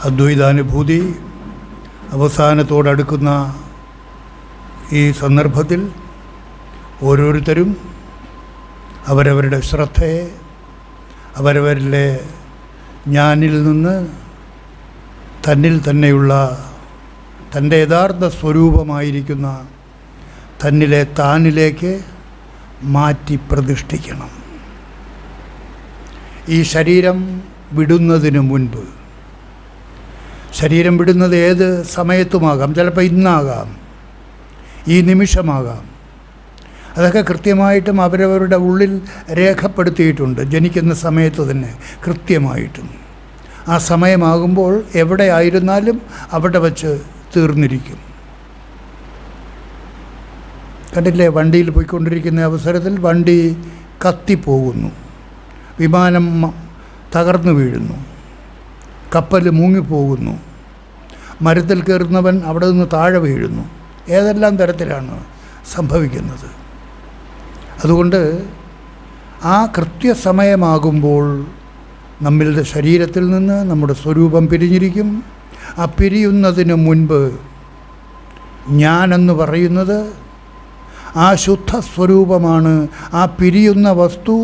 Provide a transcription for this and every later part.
അദ്വൈതാനുഭൂതി അവസാനത്തോടടുക്കുന്ന ഈ സന്ദർഭത്തിൽ ഓരോരുത്തരും അവരവരുടെ ശ്രദ്ധയെ അവരവരിലെ ഞാനിൽ നിന്ന് തന്നിൽ തന്നെയുള്ള തൻ്റെ യഥാർത്ഥ സ്വരൂപമായിരിക്കുന്ന തന്നിലെ താനിലേക്ക് മാറ്റി പ്രതിഷ്ഠിക്കണം. ഈ ശരീരം വിടുന്നതിന് മുൻപ്, ശരീരം വിടുന്നത് ഏത് സമയത്തുമാകാം, ചിലപ്പോൾ ഇന്നാകാം, ഈ നിമിഷമാകാം, അതൊക്കെ കൃത്യമായിട്ടും അവരവരുടെ ഉള്ളിൽ രേഖപ്പെടുത്തിയിട്ടുണ്ട്. ജനിക്കുന്ന സമയത്ത് തന്നെ കൃത്യമായിട്ടും ആ സമയമാകുമ്പോൾ എവിടെ ആയിരുന്നാലും അവിടെ വച്ച് തീർന്നിരിക്കും. കണ്ടില്ലേ, വണ്ടിയിൽ പോയിക്കൊണ്ടിരിക്കുന്ന അവസരത്തിൽ വണ്ടി കത്തിപ്പോകുന്നു, വിമാനം തകർന്നു വീഴുന്നു, കപ്പൽ മുങ്ങിപ്പോകുന്നു, മരത്തിൽ കയറുന്നവൻ അവിടെ നിന്ന് താഴെ വീഴുന്നു. ഏതെല്ലാം തരത്തിലാണ് സംഭവിക്കുന്നത്. അതുകൊണ്ട് ആ കൃത്യസമയമാകുമ്പോൾ നമ്മളുടെ ശരീരത്തിൽ നിന്ന് നമ്മുടെ സ്വരൂപം പിരിഞ്ഞിരിക്കും. ആ പിരിയുന്നതിന് മുൻപ് ഞാനെന്ന് പറയുന്നത് ആ ശുദ്ധ സ്വരൂപമാണ്. ആ പിരിയുന്ന വസ്തു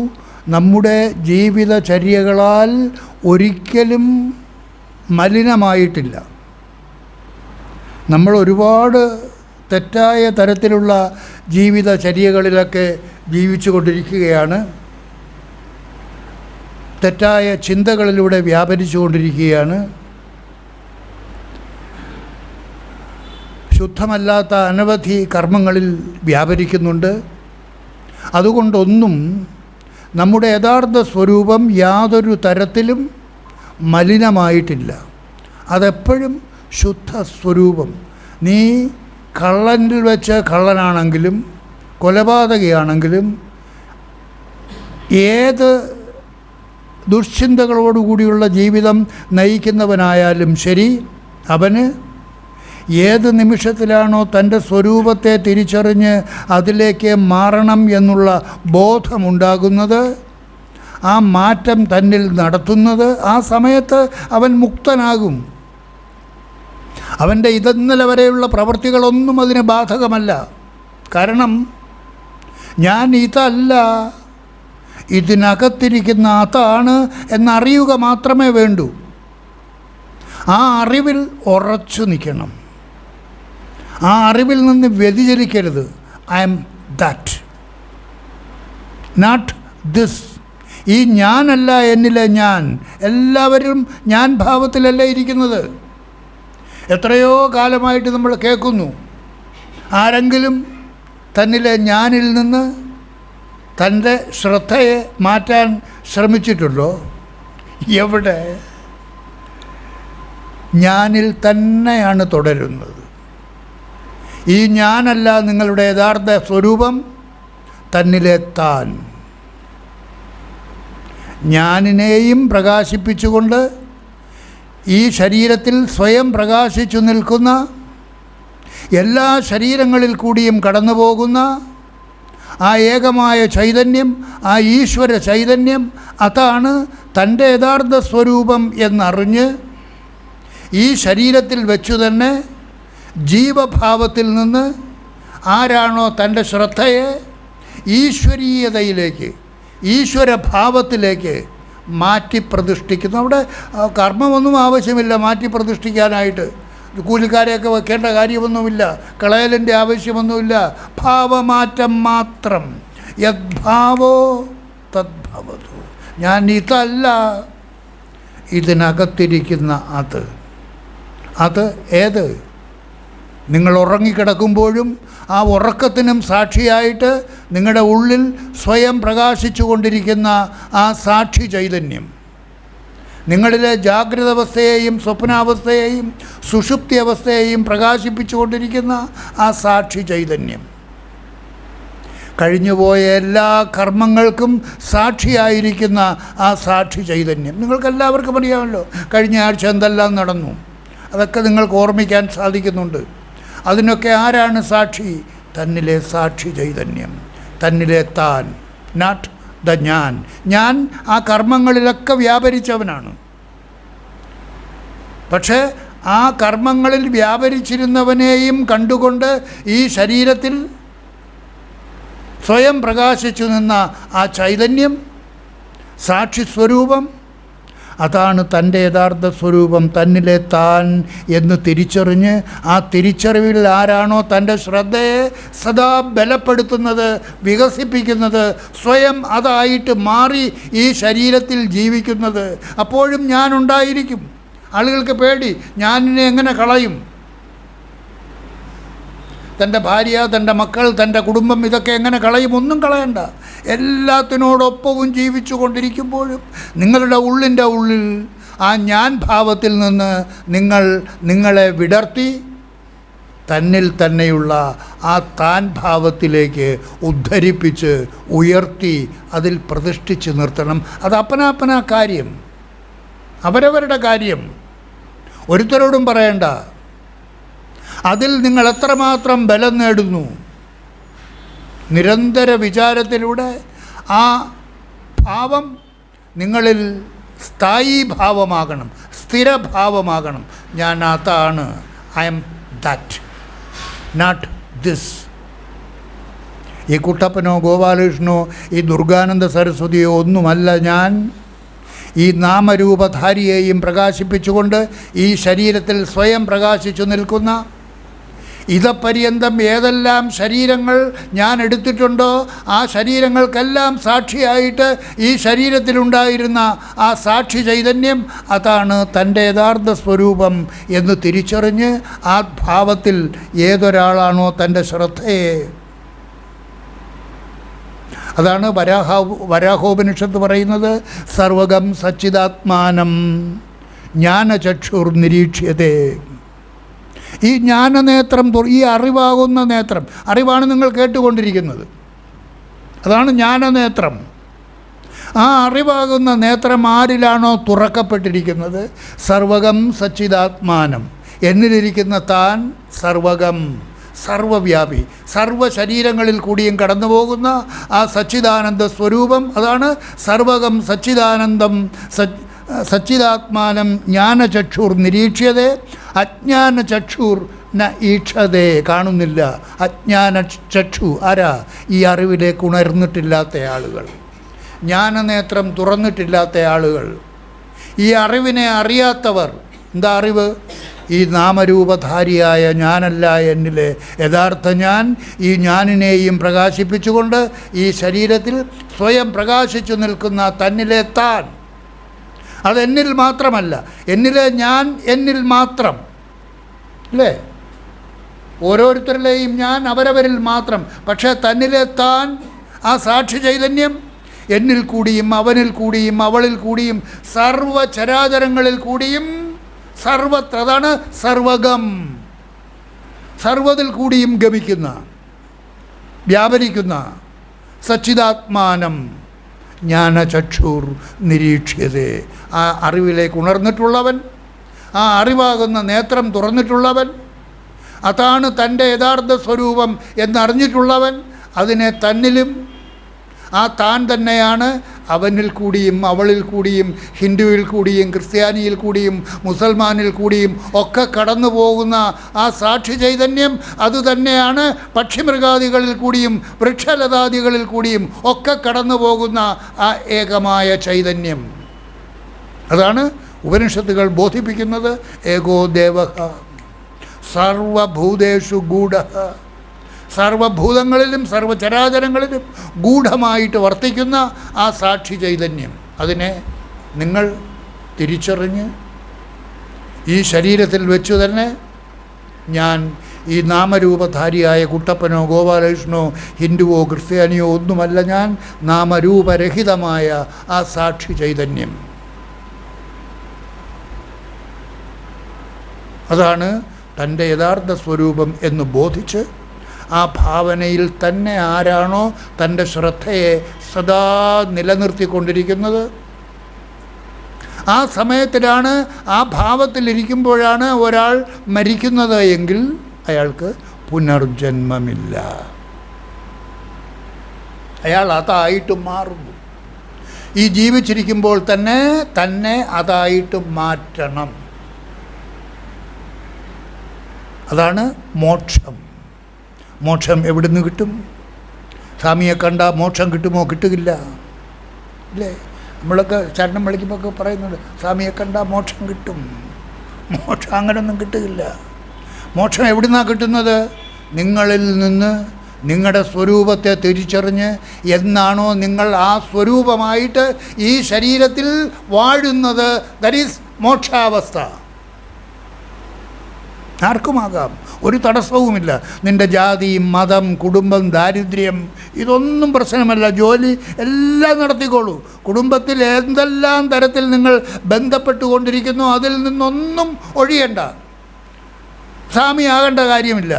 നമ്മുടെ ജീവിതചര്യകളാൽ ഒരിക്കലും മലിനമായിട്ടില്ല. നമ്മൾ ഒരുപാട് തെറ്റായ തരത്തിലുള്ള ജീവിതചര്യകളിലൊക്കെ ജീവിച്ചു കൊണ്ടിരിക്കുകയാണ്. തെറ്റായ ചിന്തകളിലൂടെ വ്യാപരിച്ചു കൊണ്ടിരിക്കുകയാണ്. ശുദ്ധമല്ലാത്ത അനവധി കർമ്മങ്ങളിൽ വ്യാപരിക്കുന്നുണ്ട്. അതുകൊണ്ടൊന്നും നമ്മുടെ യഥാർത്ഥ സ്വരൂപം യാതൊരു തരത്തിലും മലിനമായിട്ടില്ല. അതെപ്പോഴും ശുദ്ധ സ്വരൂപം. നീ കള്ളനിൽ വെച്ച് കള്ളനാണെങ്കിലും കൊലപാതകയാണെങ്കിലും ഏത് ദുശ്ചിന്തകളോടുകൂടിയുള്ള ജീവിതം നയിക്കുന്നവനായാലും ശരി, അവന് ഏത് നിമിഷത്തിലാണോ തൻ്റെ സ്വരൂപത്തെ തിരിച്ചറിഞ്ഞ് അതിലേക്ക് മാറണം എന്നുള്ള ബോധമുണ്ടാകുന്നത്, ആ മാറ്റം തന്നിൽ നടത്തുന്നത്, ആ സമയത്ത് അവൻ മുക്തനാകും. അവൻ്റെ ഇന്നലെ വരെയുള്ള പ്രവൃത്തികളൊന്നും അതിന് ബാധകമല്ല. കാരണം ഞാൻ ഇതല്ല, ഇതിനകത്തിരിക്കുന്ന അതാണ് എന്നറിയുക മാത്രമേ വേണ്ടൂ. ആ അറിവിൽ ഉറച്ചു നിൽക്കണം. ആ അറിവിൽ നിന്ന് വ്യതിചലിക്കരുത്. I am that, not this. ഈ ഞാനല്ല എന്നിലെ ഞാൻ. എല്ലാവരും ഞാൻ ഭാവത്തിലല്ല ഇരിക്കുന്നത്. എത്രയോ കാലമായിട്ട് നമ്മൾ കേൾക്കുന്നു, ആരെങ്കിലും തന്നിലെ ഞാനിൽ നിന്ന് തൻ്റെ ശ്രദ്ധയെ മാറ്റാൻ ശ്രമിച്ചിട്ടുണ്ടോ? എവിടെ? ഞാനിൽ തന്നെയാണ് തുടരുന്നത്. ഈ ഞാനല്ല നിങ്ങളുടെ യഥാർത്ഥ സ്വരൂപം, തന്നിലെ താൻ. ഞാനിനെയും പ്രകാശിപ്പിച്ചുകൊണ്ട് ഈ ശരീരത്തിൽ സ്വയം പ്രകാശിച്ചു നിൽക്കുന്ന, എല്ലാ ശരീരങ്ങളിൽ കൂടിയും കടന്നു പോകുന്ന ആ ഏകമായ ചൈതന്യം, ആ ഈശ്വര ചൈതന്യം, അതാണ് തൻ്റെ യഥാർത്ഥ സ്വരൂപം എന്നറിഞ്ഞ് ഈ ശരീരത്തിൽ വെച്ചു തന്നെ ജീവഭാവത്തിൽ നിന്ന് ആരാണോ തൻ്റെ ശ്രദ്ധയെ ഈശ്വരീയതയിലേക്ക്, ഈശ്വരഭാവത്തിലേക്ക് മാറ്റി പ്രതിഷ്ഠിക്കുന്നു. അവിടെ കർമ്മമൊന്നും ആവശ്യമില്ല മാറ്റി പ്രതിഷ്ഠിക്കാനായിട്ട്. കൂലിക്കാരെയൊക്കെ വെക്കേണ്ട കാര്യമൊന്നുമില്ല, കളയലിൻ്റെ ആവശ്യമൊന്നുമില്ല. ഭാവമാറ്റം മാത്രം. യദ്ഭാവോ തദ്ഭവതു. ഞാൻ ഇതല്ല, ഇതിനകത്തിരിക്കുന്ന അത് ഏത്? നിങ്ങൾ ഉറങ്ങിക്കിടക്കുമ്പോഴും ആ ഉറക്കത്തിനും സാക്ഷിയായിട്ട് നിങ്ങളുടെ ഉള്ളിൽ സ്വയം പ്രകാശിച്ചു കൊണ്ടിരിക്കുന്ന ആ സാക്ഷി ചൈതന്യം, നിങ്ങളിലെ ജാഗ്രത അവസ്ഥയെയും സ്വപ്നാവസ്ഥയെയും സുഷുപ്തി അവസ്ഥയെയും പ്രകാശിപ്പിച്ചു കൊണ്ടിരിക്കുന്ന ആ സാക്ഷി ചൈതന്യം, കഴിഞ്ഞുപോയ എല്ലാ കർമ്മങ്ങൾക്കും സാക്ഷിയായിരിക്കുന്ന ആ സാക്ഷി ചൈതന്യം. നിങ്ങൾക്കെല്ലാവർക്കും അറിയാമല്ലോ കഴിഞ്ഞ ആഴ്ച എന്തെല്ലാം നടന്നു. അതൊക്കെ നിങ്ങൾക്ക് ഓർമ്മിക്കാൻ സാധിക്കുന്നുണ്ട്. അതിനൊക്കെ ആരാണ് സാക്ഷി? തന്നിലെ സാക്ഷി ചൈതന്യം, തന്നിലെ താൻ, നോട്ട് ദ ഞാൻ. ഞാൻ ആ കർമ്മങ്ങളിലൊക്കെ വ്യാപരിച്ചവനാണ്. പക്ഷേ ആ കർമ്മങ്ങളിൽ വ്യാപരിച്ചിരുന്നവനെയും കണ്ടുകൊണ്ട് ഈ ശരീരത്തിൽ സ്വയം പ്രകാശിച്ചു നിന്ന ആ ചൈതന്യം, സാക്ഷി സ്വരൂപം, അതാണ് തൻ്റെ യഥാർത്ഥ സ്വരൂപം, തന്നിലെ താൻ എന്ന് തിരിച്ചറിഞ്ഞ് ആ തിരിച്ചറിവിൽ ആരാണോ തൻ്റെ ശ്രദ്ധയെ സദാ ബലപ്പെടുത്തുന്നത്, വികസിപ്പിക്കുന്നത്, സ്വയം അതായിട്ട് മാറി ഈ ശരീരത്തിൽ ജീവിക്കുന്നത്, അപ്പോഴും ഞാനുണ്ടായിരിക്കും. ആളുകൾക്ക് പേടി, ഞാനിനെ എങ്ങനെ കളയും? തൻ്റെ ഭാര്യ, തൻ്റെ മക്കൾ, തൻ്റെ കുടുംബം, ഇതൊക്കെ എങ്ങനെ കളയും? ഒന്നും കളയണ്ട. എല്ലാത്തിനോടൊപ്പവും ജീവിച്ചു കൊണ്ടിരിക്കുമ്പോഴും നിങ്ങളുടെ ഉള്ളിൻ്റെ ഉള്ളിൽ ആ ഞാൻ ഭാവത്തിൽ നിന്ന് നിങ്ങളെ വിടർത്തി തന്നിൽ തന്നെയുള്ള ആ താൻ ഭാവത്തിലേക്ക് ഉദ്ധരിപ്പിച്ച് ഉയർത്തി അതിൽ പ്രതിഷ്ഠിച്ച് നിർത്തണം. അത് അപ്പനാ കാര്യം, അവരവരുടെ കാര്യം, ഒരുത്തരോടും പറയണ്ട. അതിൽ നിങ്ങൾ എത്രമാത്രം ബലം നേടുന്നു? നിരന്തര വിചാരത്തിലൂടെ ആ ഭാവം നിങ്ങളിൽ സ്ഥായീ ഭാവമാകണം, സ്ഥിരഭാവമാകണം. ഞാൻ അതാണ്, I am that, not this. ഈ കുട്ടപ്പനോ ഗോപാലകൃഷ്ണനോ ഈ ദുർഗാനന്ദ സരസ്വതിയോ ഒന്നുമല്ല ഞാൻ. ഈ നാമരൂപധാരിയെയും പ്രകാശിപ്പിച്ചുകൊണ്ട് ഈ ശരീരത്തിൽ സ്വയം പ്രകാശിച്ചു നിൽക്കുന്ന, ഇതപര്യന്തം ഏതെല്ലാം ശരീരങ്ങൾ ഞാൻ എടുത്തിട്ടുണ്ടോ ആ ശരീരങ്ങൾക്കെല്ലാം സാക്ഷിയായിട്ട് ഈ ശരീരത്തിലുണ്ടായിരുന്ന ആ സാക്ഷി ചൈതന്യം, അതാണ് തൻ്റെ യഥാർത്ഥ സ്വരൂപം എന്ന് തിരിച്ചറിഞ്ഞ് ആ ഭാവത്തിൽ ഏതൊരാളാണോ തൻ്റെ ശ്രദ്ധയെ, അതാണ് വരാഹോപനിഷത്ത് പറയുന്നത്, സർവഗം സച്ചിദാത്മാനം ജ്ഞാനചക്ഷുർ നിരീക്ഷ്യതേ. ഈ ജ്ഞാനനേത്രം, ഈ അറിവാകുന്ന നേത്രം, അറിവാണ് നിങ്ങൾ കേട്ടുകൊണ്ടിരിക്കുന്നത്, അതാണ് ജ്ഞാനനേത്രം. ആ അറിവാകുന്ന നേത്രം ആരിലാണോ തുറക്കപ്പെട്ടിരിക്കുന്നത്, സർവഗം സച്ചിദാത്മാനം, എന്നിലിരിക്കുന്ന താൻ സർവഗം, സർവവ്യാപി, സർവ ശരീരങ്ങളിൽ കൂടിയും കടന്നു പോകുന്ന ആ സച്ചിദാനന്ദ സ്വരൂപം, അതാണ് സർവഗം സച്ചിദാനന്ദം സച്ചിദാത്മാനം ജ്ഞാനചക്ഷുർ നിരീക്ഷ്യതേ. അജ്ഞാനചക്ഷുർ ന ഈക്ഷതേ, കാണുന്നില്ല. അജ്ഞാനചക്ഷു ആരാ? ഈ അറിവിലേക്ക് ഉണർന്നിട്ടില്ലാത്ത ആളുകൾ, ജ്ഞാനനേത്രം തുറന്നിട്ടില്ലാത്ത ആളുകൾ, ഈ അറിവിനെ അറിയാത്തവർ. എന്താ അറിവ്? ഈ നാമരൂപധാരിയായ ഞാനല്ല എന്നിലെ യഥാർത്ഥ ഞാൻ, ഈ ഞാനിനെയും പ്രകാശിപ്പിച്ചുകൊണ്ട് ഈ ശരീരത്തിൽ സ്വയം പ്രകാശിച്ചു നിൽക്കുന്ന തന്നിലെ താൻ, അതെന്നിൽ മാത്രമല്ല, എന്നിലെ ഞാൻ എന്നിൽ മാത്രം, അല്ലേ? ഓരോരുത്തരിലെയും ഞാൻ അവരവരിൽ മാത്രം. പക്ഷേ തന്നിലെ താൻ, ആ സാക്ഷി ചൈതന്യം എന്നിൽ കൂടിയും അവനിൽ കൂടിയും അവളിൽ കൂടിയും സർവചരാചരങ്ങളിൽ കൂടിയും സർവത്ര, അതാണ് സർവഗം, സർവതിൽ കൂടിയും ഗമിക്കുന്ന, വ്യാപരിക്കുന്ന സച്ചിദാത്മാനം ജ്ഞാനചക്ഷുർ നിരീക്ഷ്യതേ. ആ അറിവിലേക്ക് ഉണർന്നിട്ടുള്ളവൻ, ആ അറിവാകുന്ന നേത്രം തുറന്നിട്ടുള്ളവൻ, അതാണ് തൻ്റെ യഥാർത്ഥ സ്വരൂപം എന്നറിഞ്ഞിട്ടുള്ളവൻ, അതിനെ തന്നിലും ആ താൻ തന്നെയാണ് അവനിൽ കൂടിയും അവളിൽ കൂടിയും ഹിന്ദുവിൽ കൂടിയും ക്രിസ്ത്യാനിയിൽ കൂടിയും മുസൽമാനിൽ കൂടിയും ഒക്കെ കടന്നു പോകുന്ന ആ സാക്ഷി ചൈതന്യം, അതുതന്നെയാണ് പക്ഷിമൃഗാദികളിൽ കൂടിയും വൃക്ഷലതാദികളിൽ കൂടിയും ഒക്കെ കടന്നു പോകുന്ന ആ ഏകമായ ചൈതന്യം. അതാണ് ഉപനിഷത്തുകൾ ബോധിപ്പിക്കുന്നത്. ഏകോ ദേവഃ സർവഭൂതേഷു ഗൂഢഃ, സർവഭൂതങ്ങളിലും സർവചരാചരങ്ങളിലും ഗൂഢമായിട്ട് വർത്തിക്കുന്ന ആ സാക്ഷി ചൈതന്യം, അതിനെ നിങ്ങൾ തിരിച്ചറിഞ്ഞ് ഈ ശരീരത്തിൽ വെച്ചു തന്നെ ഞാൻ ഈ നാമരൂപധാരിയായ കുട്ടപ്പനോ ഗോപാലകൃഷ്ണനോ ഹിന്ദുവോ ക്രിസ്ത്യാനിയോ ഒന്നുമല്ല ഞാൻ, നാമരൂപരഹിതമായ ആ സാക്ഷി ചൈതന്യം. അതാണ് തൻ്റെ യഥാർത്ഥ സ്വരൂപം എന്ന് ബോധിച്ച് ആ ഭാവനയിൽ തന്നെ ആരാണോ തൻ്റെ ശ്രദ്ധയെ സദാ നിലനിർത്തിക്കൊണ്ടിരിക്കുന്നത്, ആ സമയത്തിലാണ്, ആ ഭാവത്തിലിരിക്കുമ്പോഴാണ് ഒരാൾ മരിക്കുന്നത് എങ്കിൽ അയാൾക്ക് പുനർജന്മമില്ല, അയാൾ അതായിട്ട് മാറുന്നു. ഈ ജീവിച്ചിരിക്കുമ്പോൾ തന്നെ അതായിട്ട് മാറ്റണം. അതാണ് മോക്ഷം. മോക്ഷം എവിടുന്ന് കിട്ടും? സ്വാമിയെ കണ്ട മോക്ഷം കിട്ടുമോ? കിട്ടുകില്ല അല്ലേ? നമ്മളൊക്കെ ശരണം വിളിക്കുമ്പോൾ പറയുന്നുണ്ട്, സ്വാമിയെ കണ്ട മോക്ഷം കിട്ടും. മോക്ഷം അങ്ങനെയൊന്നും കിട്ടുകയില്ല. മോക്ഷം എവിടുന്നാണ് കിട്ടുന്നത്? നിങ്ങളിൽ നിന്ന് നിങ്ങളുടെ സ്വരൂപത്തെ തിരിച്ചറിഞ്ഞ് എന്നാണോ നിങ്ങൾ ആ സ്വരൂപമായിട്ട് ഈ ശരീരത്തിൽ വാഴുന്നത്, ദാറ്റ് ഈസ് മോക്ഷാവസ്ഥ. ആർക്കുമാകാം, ഒരു തടസ്സവുമില്ല. നിൻ്റെ ജാതി, മതം, കുടുംബം, ദാരിദ്ര്യം ഇതൊന്നും പ്രശ്നമല്ല. ജോലി എല്ലാം നടത്തിക്കോളൂ. കുടുംബത്തിൽ എന്തെല്ലാം തരത്തിൽ നിങ്ങൾ ബന്ധപ്പെട്ടുകൊണ്ടിരിക്കുന്നു അതിൽ നിന്നൊന്നും ഒഴിയണ്ട. സ്വാമിയാകേണ്ട കാര്യമില്ല.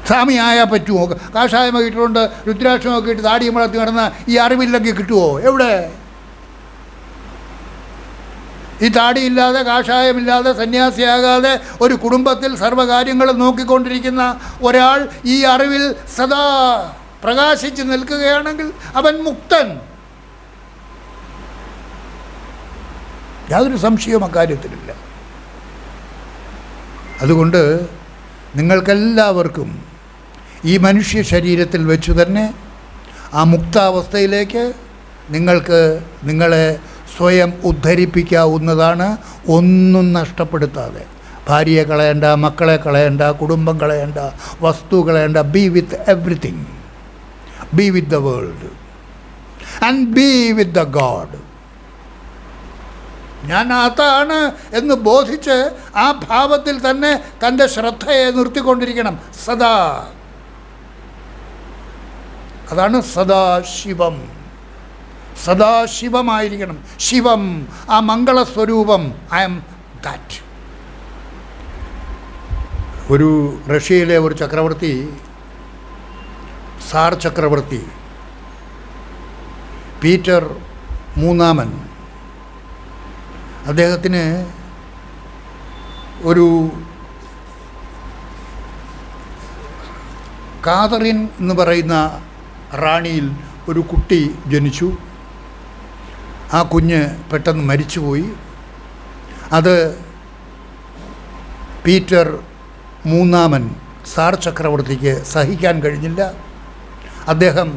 സ്വാമിയായാൽ പറ്റുമോ? കാഷായമൊക്കെ ഇട്ടുകൊണ്ട് രുദ്രാക്ഷമൊക്കെ ഇട്ട് താടിയും വളർത്തി നടന്ന ഈ അറിവില്ലെങ്കിൽ കിട്ടുമോ? എവിടെ? ഈ താടിയില്ലാതെ കാഷായമില്ലാതെ സന്യാസിയാകാതെ ഒരു കുടുംബത്തിൽ സർവ്വകാര്യങ്ങളും നോക്കിക്കൊണ്ടിരിക്കുന്ന ഒരാൾ ഈ അറിവിൽ സദാ പ്രകാശിച്ച് നിൽക്കുകയാണെങ്കിൽ അവൻ മുക്തൻ. യാതൊരു സംശയവും അക്കാര്യത്തിലില്ല. അതുകൊണ്ട് നിങ്ങൾക്കെല്ലാവർക്കും ഈ മനുഷ്യ ശരീരത്തിൽ വെച്ച് തന്നെ ആ മുക്താവസ്ഥയിലേക്ക് നിങ്ങൾക്ക് നിങ്ങളെ സ്വയം ഉദ്ധരിപ്പിക്കാവുന്നതാണ്, ഒന്നും നഷ്ടപ്പെടുത്താതെ. ഭാര്യയെ കളയണ്ട, മക്കളെ കളയണ്ട, കുടുംബം കളയണ്ട, വസ്തു കളയണ്ട. B with everything, B with the world and B with the God. ഞാൻ അതാണ് എന്ന് ബോധിച്ച് ആ ഭാവത്തിൽ തന്നെ തൻ്റെ ശ്രദ്ധയെ നിർത്തിക്കൊണ്ടിരിക്കണം സദാ. അതാണ് സദാശിവം. സദാശിവമായിരിക്കണം. ശിവം, ആ മംഗളസ്വരൂപം. I am that. ഒരു റഷ്യയിലെ ഒരു ചക്രവർത്തി, സാർ ചക്രവർത്തി പീറ്റർ മൂന്നാമൻ, അദ്ദേഹത്തിന് ഒരു കാതറിൻ എന്ന് പറയുന്ന റാണിയിൽ ഒരു കുട്ടി ജനിച്ചു. ആ കുഞ്ഞ് പെട്ടെന്ന് മരിച്ചുപോയി. അത് പീറ്റർ മൂന്നാമൻ സാർ ചക്രവർത്തിക്ക് സഹിക്കാൻ കഴിഞ്ഞില്ല. അദ്ദേഹം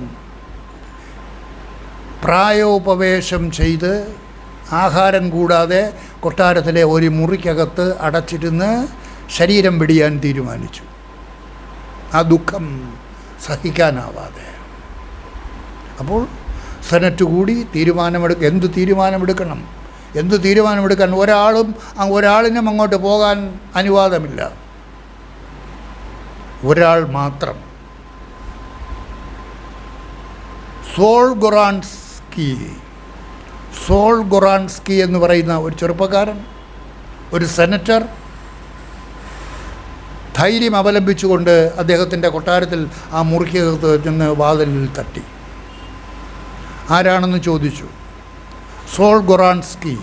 പ്രായോപവേശം ചെയ്ത് ആഹാരം കൂടാതെ കൊട്ടാരത്തിലെ ഒരു മുറിക്കകത്ത് അടച്ചിരുന്ന് ശരീരം വെടിയാൻ തീരുമാനിച്ചു. ആ ദുഃഖം സഹിക്കാനാവാതെ. അപ്പോൾ സെനറ്റ് കൂടി എന്ത് തീരുമാനമെടുക്കാൻ ഒരാളിനും അങ്ങോട്ട് പോകാൻ അനുവാദമില്ല. ഒരാൾ മാത്രം, സോൾ ഗൊറാൻസ്കി എന്ന് പറയുന്ന ഒരു ചെറുപ്പക്കാരൻ, ഒരു സെനറ്റർ, ധൈര്യം അവലംബിച്ചുകൊണ്ട് അദ്ദേഹത്തിൻ്റെ കൊട്ടാരത്തിൽ ആ മുറിക്കകത്ത് നിന്ന് വാതിലിൽ തട്ടി. ആരാണെന്ന് ചോദിച്ചു. സോൾ ഗൊറാൻസ്കി.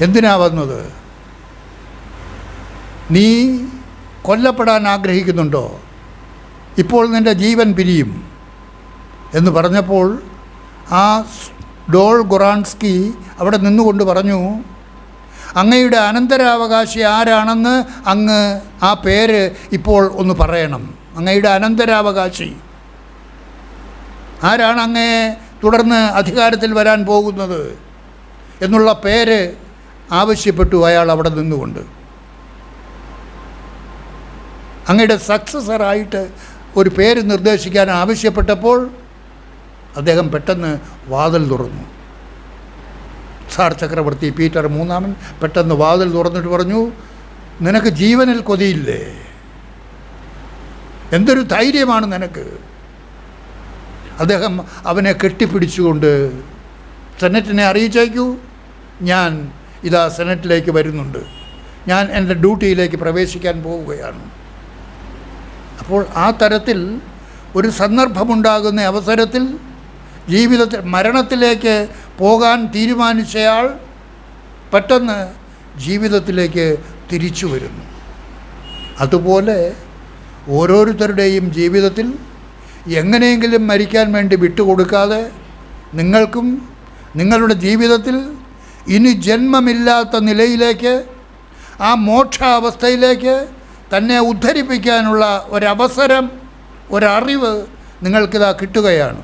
എന്തിനാ വന്നത്? നീ കൊല്ലപ്പെടാൻ ആഗ്രഹിക്കുന്നുണ്ടോ? ഇപ്പോൾ നിൻ്റെ ജീവൻ പിരിയും എന്ന് പറഞ്ഞപ്പോൾ ആ ഡോൾ ഗൊറാൻസ്കി അവിടെ നിന്നുകൊണ്ട് പറഞ്ഞു, അങ്ങയുടെ അനന്തരാവകാശി ആരാണെന്ന് അങ്ങ് ആ പേര് ഇപ്പോൾ ഒന്ന് പറയണം. അങ്ങയുടെ അനന്തരാവകാശി ആരാണ് അങ്ങയെ തുടർന്ന് അധികാരത്തിൽ വരാൻ പോകുന്നത് എന്നുള്ള പേര് ആവശ്യപ്പെട്ടു അയാൾ അവിടെ നിന്നുകൊണ്ട്. അങ്ങയുടെ സക്സസറായിട്ട് ഒരു പേര് നിർദ്ദേശിക്കാൻ ആവശ്യപ്പെട്ടപ്പോൾ അദ്ദേഹം പെട്ടെന്ന് വാതിൽ തുറന്നു. സാർ ചക്രവർത്തി പീറ്റർ മൂന്നാമൻ പെട്ടെന്ന് വാതിൽ തുറന്നിട്ട് പറഞ്ഞു, നിനക്ക് ജീവനിൽ കൊതിയില്ലേ? എന്തൊരു ധൈര്യമാണ് നിനക്ക്! അദ്ദേഹം അവനെ കെട്ടിപ്പിടിച്ചുകൊണ്ട്, സെനറ്റിനെ അറിയിച്ചേക്കൂ, ഞാൻ ഇതാ സെനറ്റിലേക്ക് വരുന്നുണ്ട്, ഞാൻ എൻ്റെ ഡ്യൂട്ടിയിലേക്ക് പ്രവേശിക്കാൻ പോവുകയാണ്. അപ്പോൾ ആ തരത്തിൽ ഒരു സന്ദർഭമുണ്ടാകുന്ന അവസരത്തിൽ ജീവിതത്തിൽ മരണത്തിലേക്ക് പോകാൻ തീരുമാനിച്ചയാൾ പെട്ടെന്ന് ജീവിതത്തിലേക്ക് തിരിച്ചു വരുന്നു. അതുപോലെ ഓരോരുത്തരുടെയും ജീവിതത്തിൽ എങ്ങനെയെങ്കിലും മരിക്കാൻ വേണ്ടി വിട്ടുകൊടുക്കാതെ നിങ്ങൾക്കും നിങ്ങളുടെ ജീവിതത്തിൽ ഇനി ജന്മമില്ലാത്ത നിലയിലേക്ക് ആ മോക്ഷാവസ്ഥയിലേക്ക് തന്നെ ഉദ്ധരിപ്പിക്കാനുള്ള ഒരവസരം, ഒരറിവ് നിങ്ങൾക്കിതാ കിട്ടുകയാണ്.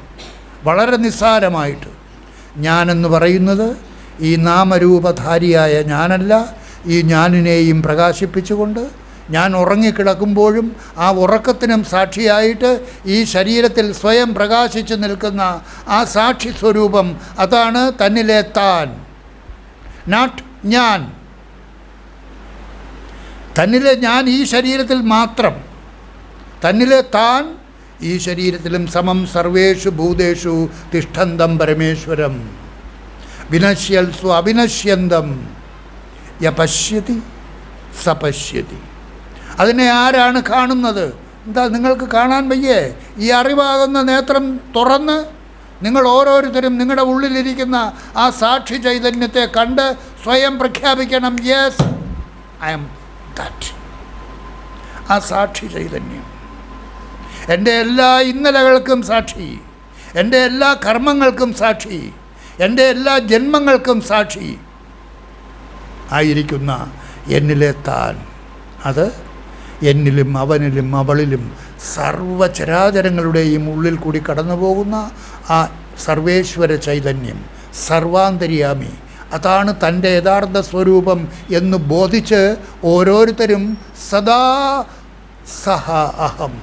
വളരെ നിസ്സാരമായിട്ട്. ഞാനെന്ന് പറയുന്നത് ഈ നാമരൂപധാരിയായ ഞാനല്ല, ഈ ഞാനിനെയും പ്രകാശിപ്പിച്ചുകൊണ്ട് ഞാൻ ഉറങ്ങിക്കിടക്കുമ്പോഴും ആ ഉറക്കത്തിനും സാക്ഷിയായിട്ട് ഈ ശരീരത്തിൽ സ്വയം പ്രകാശിച്ചു നിൽക്കുന്ന ആ സാക്ഷി സ്വരൂപം, അതാണ് തന്നിലെ താൻ. നോട്ട് ഞാൻ. തന്നിലെ ഞാൻ ഈ ശരീരത്തിൽ മാത്രം, തന്നിലെ താൻ ഈ ശരീരത്തിലും സമം സർവേഷു ഭൂതേഷു തിഷ്ഠന്തം പരമേശ്വരം വിനശ്യൽസു അവിനശ്യന്തം യപശ്യതി സപശ്യതി. അതിനെ ആരാണ് കാണുന്നത്? എന്താ നിങ്ങൾക്ക് കാണാൻ വയ്യേ? ഈ അറിവാകുന്ന നേത്രം തുറന്ന് നിങ്ങൾ ഓരോരുത്തരും നിങ്ങളുടെ ഉള്ളിലിരിക്കുന്ന ആ സാക്ഷി ചൈതന്യത്തെ കണ്ട് സ്വയം പ്രഖ്യാപിക്കണം, യെസ് ഐ ആം ദാറ്റ്. ആ സാക്ഷി ചൈതന്യം എൻ്റെ എല്ലാ ഇന്നലകൾക്കും സാക്ഷി, എൻ്റെ എല്ലാ കർമ്മങ്ങൾക്കും സാക്ഷി, എൻ്റെ എല്ലാ ജന്മങ്ങൾക്കും സാക്ഷി ആയിരിക്കുന്ന എന്നിലെ താൻ, അത് എന്നിലും അവനിലും അവളിലും സർവചരാചരങ്ങളുടെയും ഉള്ളിൽ കൂടി കടന്നു പോകുന്ന ആ സർവേശ്വര ചൈതന്യം, സർവാന്തര്യാമി, അതാണ് തൻ്റെ യഥാർത്ഥ സ്വരൂപം എന്ന് ബോധിച്ച് ഓരോരുത്തരും സദാ സഹ അഹം,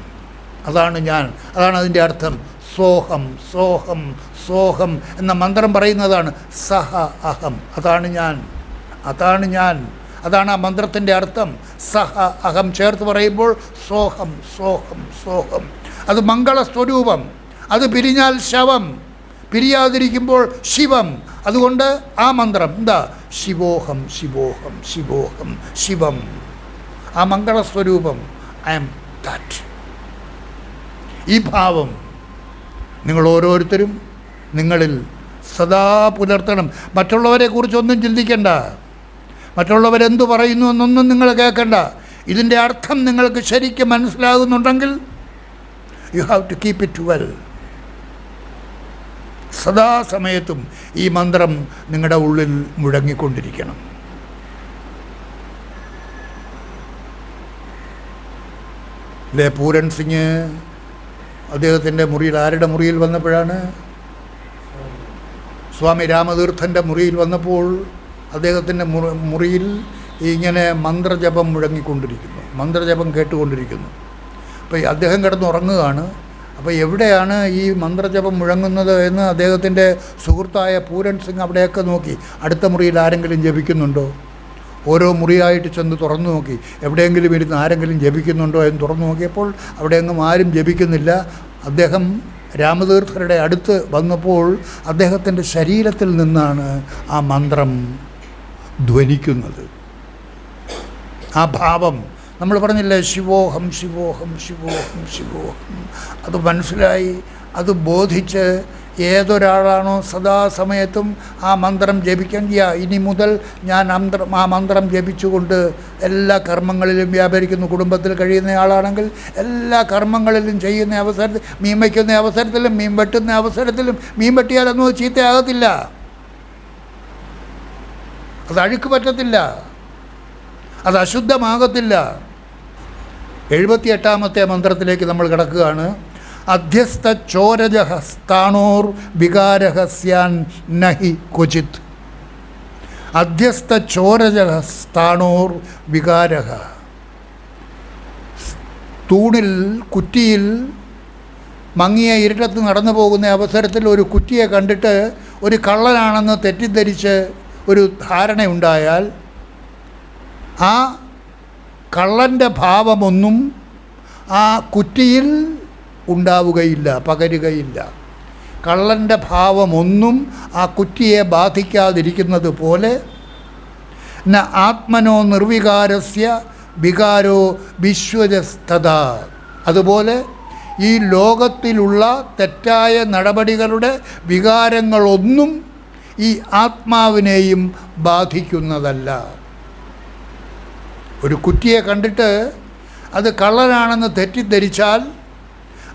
അതാണ് ഞാൻ, അതാണ് അതിൻ്റെ അർത്ഥം. സോഹം സോഹം സോഹം എന്ന മന്ത്രം പറയുന്നതാണ് സഹ അഹം, അതാണ് ഞാൻ, അതാണ് ഞാൻ, അതാണ് ആ മന്ത്രത്തിൻ്റെ അർത്ഥം. സഹ അഹം ചേർത്ത് പറയുമ്പോൾ സോഹം സോഹം സോഹം, അത് മംഗളസ്വരൂപം. അത് പിരിഞ്ഞാൽ ശവം, പിരിയാതിരിക്കുമ്പോൾ ശിവം. അതുകൊണ്ട് ആ മന്ത്രം എന്താ? ശിവോഹം ശിവോഹം ശിവോഹം ശിവം, ആ മംഗളസ്വരൂപം. I am that. ഈ ഭാവം നിങ്ങൾ ഓരോരുത്തരും നിങ്ങളിൽ സദാ പുലർത്തണം. മറ്റുള്ളവരെക്കുറിച്ചൊന്നും ചിന്തിക്കേണ്ട, മറ്റുള്ളവരെന്തു പറയുന്നു എന്നൊന്നും നിങ്ങൾ കേൾക്കണ്ട. ഇതിൻ്റെ അർത്ഥം നിങ്ങൾക്ക് ശരിക്കും മനസ്സിലാകുന്നുണ്ടെങ്കിൽ you have to keep it well. സദാസമയത്തും ഈ മന്ത്രം നിങ്ങളുടെ ഉള്ളിൽ മുഴങ്ങിക്കൊണ്ടിരിക്കണം. അല്ലേ? പൂരൺ സിംഗ് അദ്ദേഹത്തിൻ്റെ മുറിയിൽ, ആരുടെ മുറിയിൽ വന്നപ്പോഴാണ്? സ്വാമി രാമതീർത്ഥൻ്റെ മുറിയിൽ വന്നപ്പോൾ അദ്ദേഹത്തിൻ്റെ മുറിയിൽ ഇങ്ങനെ മന്ത്രജപം മുഴങ്ങിക്കൊണ്ടിരിക്കുന്നു, മന്ത്രജപം കേട്ടുകൊണ്ടിരിക്കുന്നു. അപ്പോൾ അദ്ദേഹം കിടന്നുറങ്ങുകയാണ്. അപ്പോൾ എവിടെയാണ് ഈ മന്ത്രജപം മുഴങ്ങുന്നത് എന്ന് അദ്ദേഹത്തിൻ്റെ സുഹൃത്തായ പൂരൺ സിംഗ് അവിടെയൊക്കെ നോക്കി. അടുത്ത മുറിയിൽ ആരെങ്കിലും ജപിക്കുന്നുണ്ടോ? ഓരോ മുറിയായിട്ട് ചെന്ന് തുറന്നു നോക്കി, എവിടെയെങ്കിലും ഇരുന്ന് ആരെങ്കിലും ജപിക്കുന്നുണ്ടോ എന്ന് തുറന്നു നോക്കിയപ്പോൾ അവിടെയെങ്ങും ആരും ജപിക്കുന്നില്ല. അദ്ദേഹം രാമതീർത്ഥരുടെ അടുത്ത് വന്നപ്പോൾ അദ്ദേഹത്തിൻ്റെ ശരീരത്തിൽ നിന്നാണ് ആ മന്ത്രം ധ്വനിക്കുന്നത്. ആ ഭാവം നമ്മൾ പറഞ്ഞില്ലേ, ശിവോഹം ശിവോഹം ശിവോഹം ശിവോഹം. അത് മനസ്സിലായി, അത് ബോധിച്ച് ഏതൊരാളാണോ സദാസമയത്തും ആ മന്ത്രം ജപിക്കാൻ, ഇനി മുതൽ ഞാൻ ആ മന്ത്രം ജപിച്ചുകൊണ്ട് എല്ലാ കർമ്മങ്ങളിലും വ്യാപരിക്കുന്നു. കുടുംബത്തിൽ കഴിയുന്ന ആളാണെങ്കിൽ എല്ലാ കർമ്മങ്ങളിലും ചെയ്യുന്ന അവസരത്തിൽ, മീൻ വയ്ക്കുന്ന അവസരത്തിലും മീൻ വെട്ടുന്ന അവസരത്തിലും, മീൻ വെട്ടിയാലൊന്നും ചീത്തയാകത്തില്ല, അത് അഴുക്ക് പറ്റത്തില്ല, അത് അശുദ്ധമാകത്തില്ല. 78ാമത്തെ മന്ത്രത്തിലേക്ക് നമ്മൾ കിടക്കുകയാണ്. അധ്യസ്ഥ ചോരജഃ സ്ഥാണോർ വികാരഃ സ്യാൻ നഹി ക്വചിത്. അധ്യസ്ഥ ചോരജഃ സ്ഥാണോർ വികാരഃ. തൂണിൽ, കുറ്റിയിൽ മങ്ങിയ ഇരുട്ടത്ത് നടന്നു പോകുന്ന അവസരത്തിൽ ഒരു കുറ്റിയെ കണ്ടിട്ട് ഒരു കള്ളനാണെന്ന് തെറ്റിദ്ധരിച്ച് ഒരു ധാരണയുണ്ടായാൽ ആ കള്ളൻ്റെ ഭാവമൊന്നും ആ കുറ്റിയിൽ ഉണ്ടാവുകയില്ല, പകരുകയില്ല. കള്ളൻ്റെ ഭാവമൊന്നും ആ കുറ്റിയെ ബാധിക്കാതിരിക്കുന്നത് പോലെ ന ആത്മനോ നിർവികാരസ്യ വികാരോ വിശ്വജസ്തത. അതുപോലെ ഈ ലോകത്തിലുള്ള തെറ്റായ നടപടികളുടെ വികാരങ്ങളൊന്നും ഈ ആത്മാവിനെയും ബാധിക്കുന്നതല്ല. ഒരു കുറ്റിയെ കണ്ടിട്ട് അത് കള്ളനാണെന്ന് തെറ്റിദ്ധരിച്ചാൽ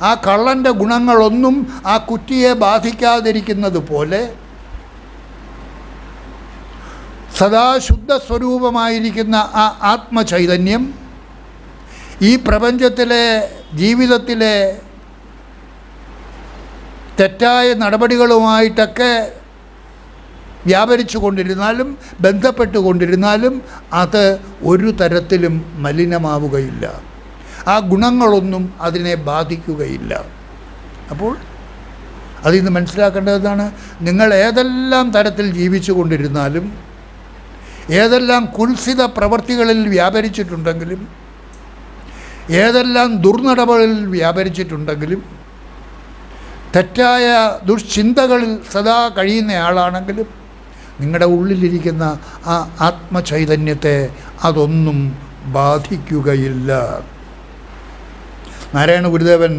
ആ കള്ളൻ്റെ ഗുണങ്ങളൊന്നും ആ കുറ്റിയെ ബാധിക്കാതിരിക്കുന്നത് പോലെ സദാ ശുദ്ധ സ്വരൂപമായിരിക്കുന്ന ആ ആത്മചൈതന്യം ഈ പ്രപഞ്ചത്തിലെ ജീവിതത്തിലെ തെറ്റായ നടപടികളുമായിട്ടൊക്കെ വ്യാപരിച്ചു കൊണ്ടിരുന്നാലും ബന്ധപ്പെട്ടുകൊണ്ടിരുന്നാലും അത് ഒരു തരത്തിലും മലിനമാവുകയില്ല. ആ ഗുണങ്ങളൊന്നും അതിനെ ബാധിക്കുകയില്ല. അപ്പോൾ അതിൽ നിന്ന് മനസ്സിലാക്കേണ്ടതാണ്, നിങ്ങൾ ഏതെല്ലാം തരത്തിൽ ജീവിച്ചു കൊണ്ടിരുന്നാലും, ഏതെല്ലാം കുൽസിത പ്രവൃത്തികളിൽ വ്യാപരിച്ചിട്ടുണ്ടെങ്കിലും, ഏതെല്ലാം ദുർനടപടികളിൽ വ്യാപരിച്ചിട്ടുണ്ടെങ്കിലും, തെറ്റായ ദുഷ്ചിന്തകളിൽ സദാ കഴിയുന്നയാളാണെങ്കിലും, നിങ്ങളുടെ ഉള്ളിലിരിക്കുന്ന ആ ആത്മചൈതന്യത്തെ അതൊന്നും ബാധിക്കുകയില്ല. നാരായണ ഗുരുദേവൻ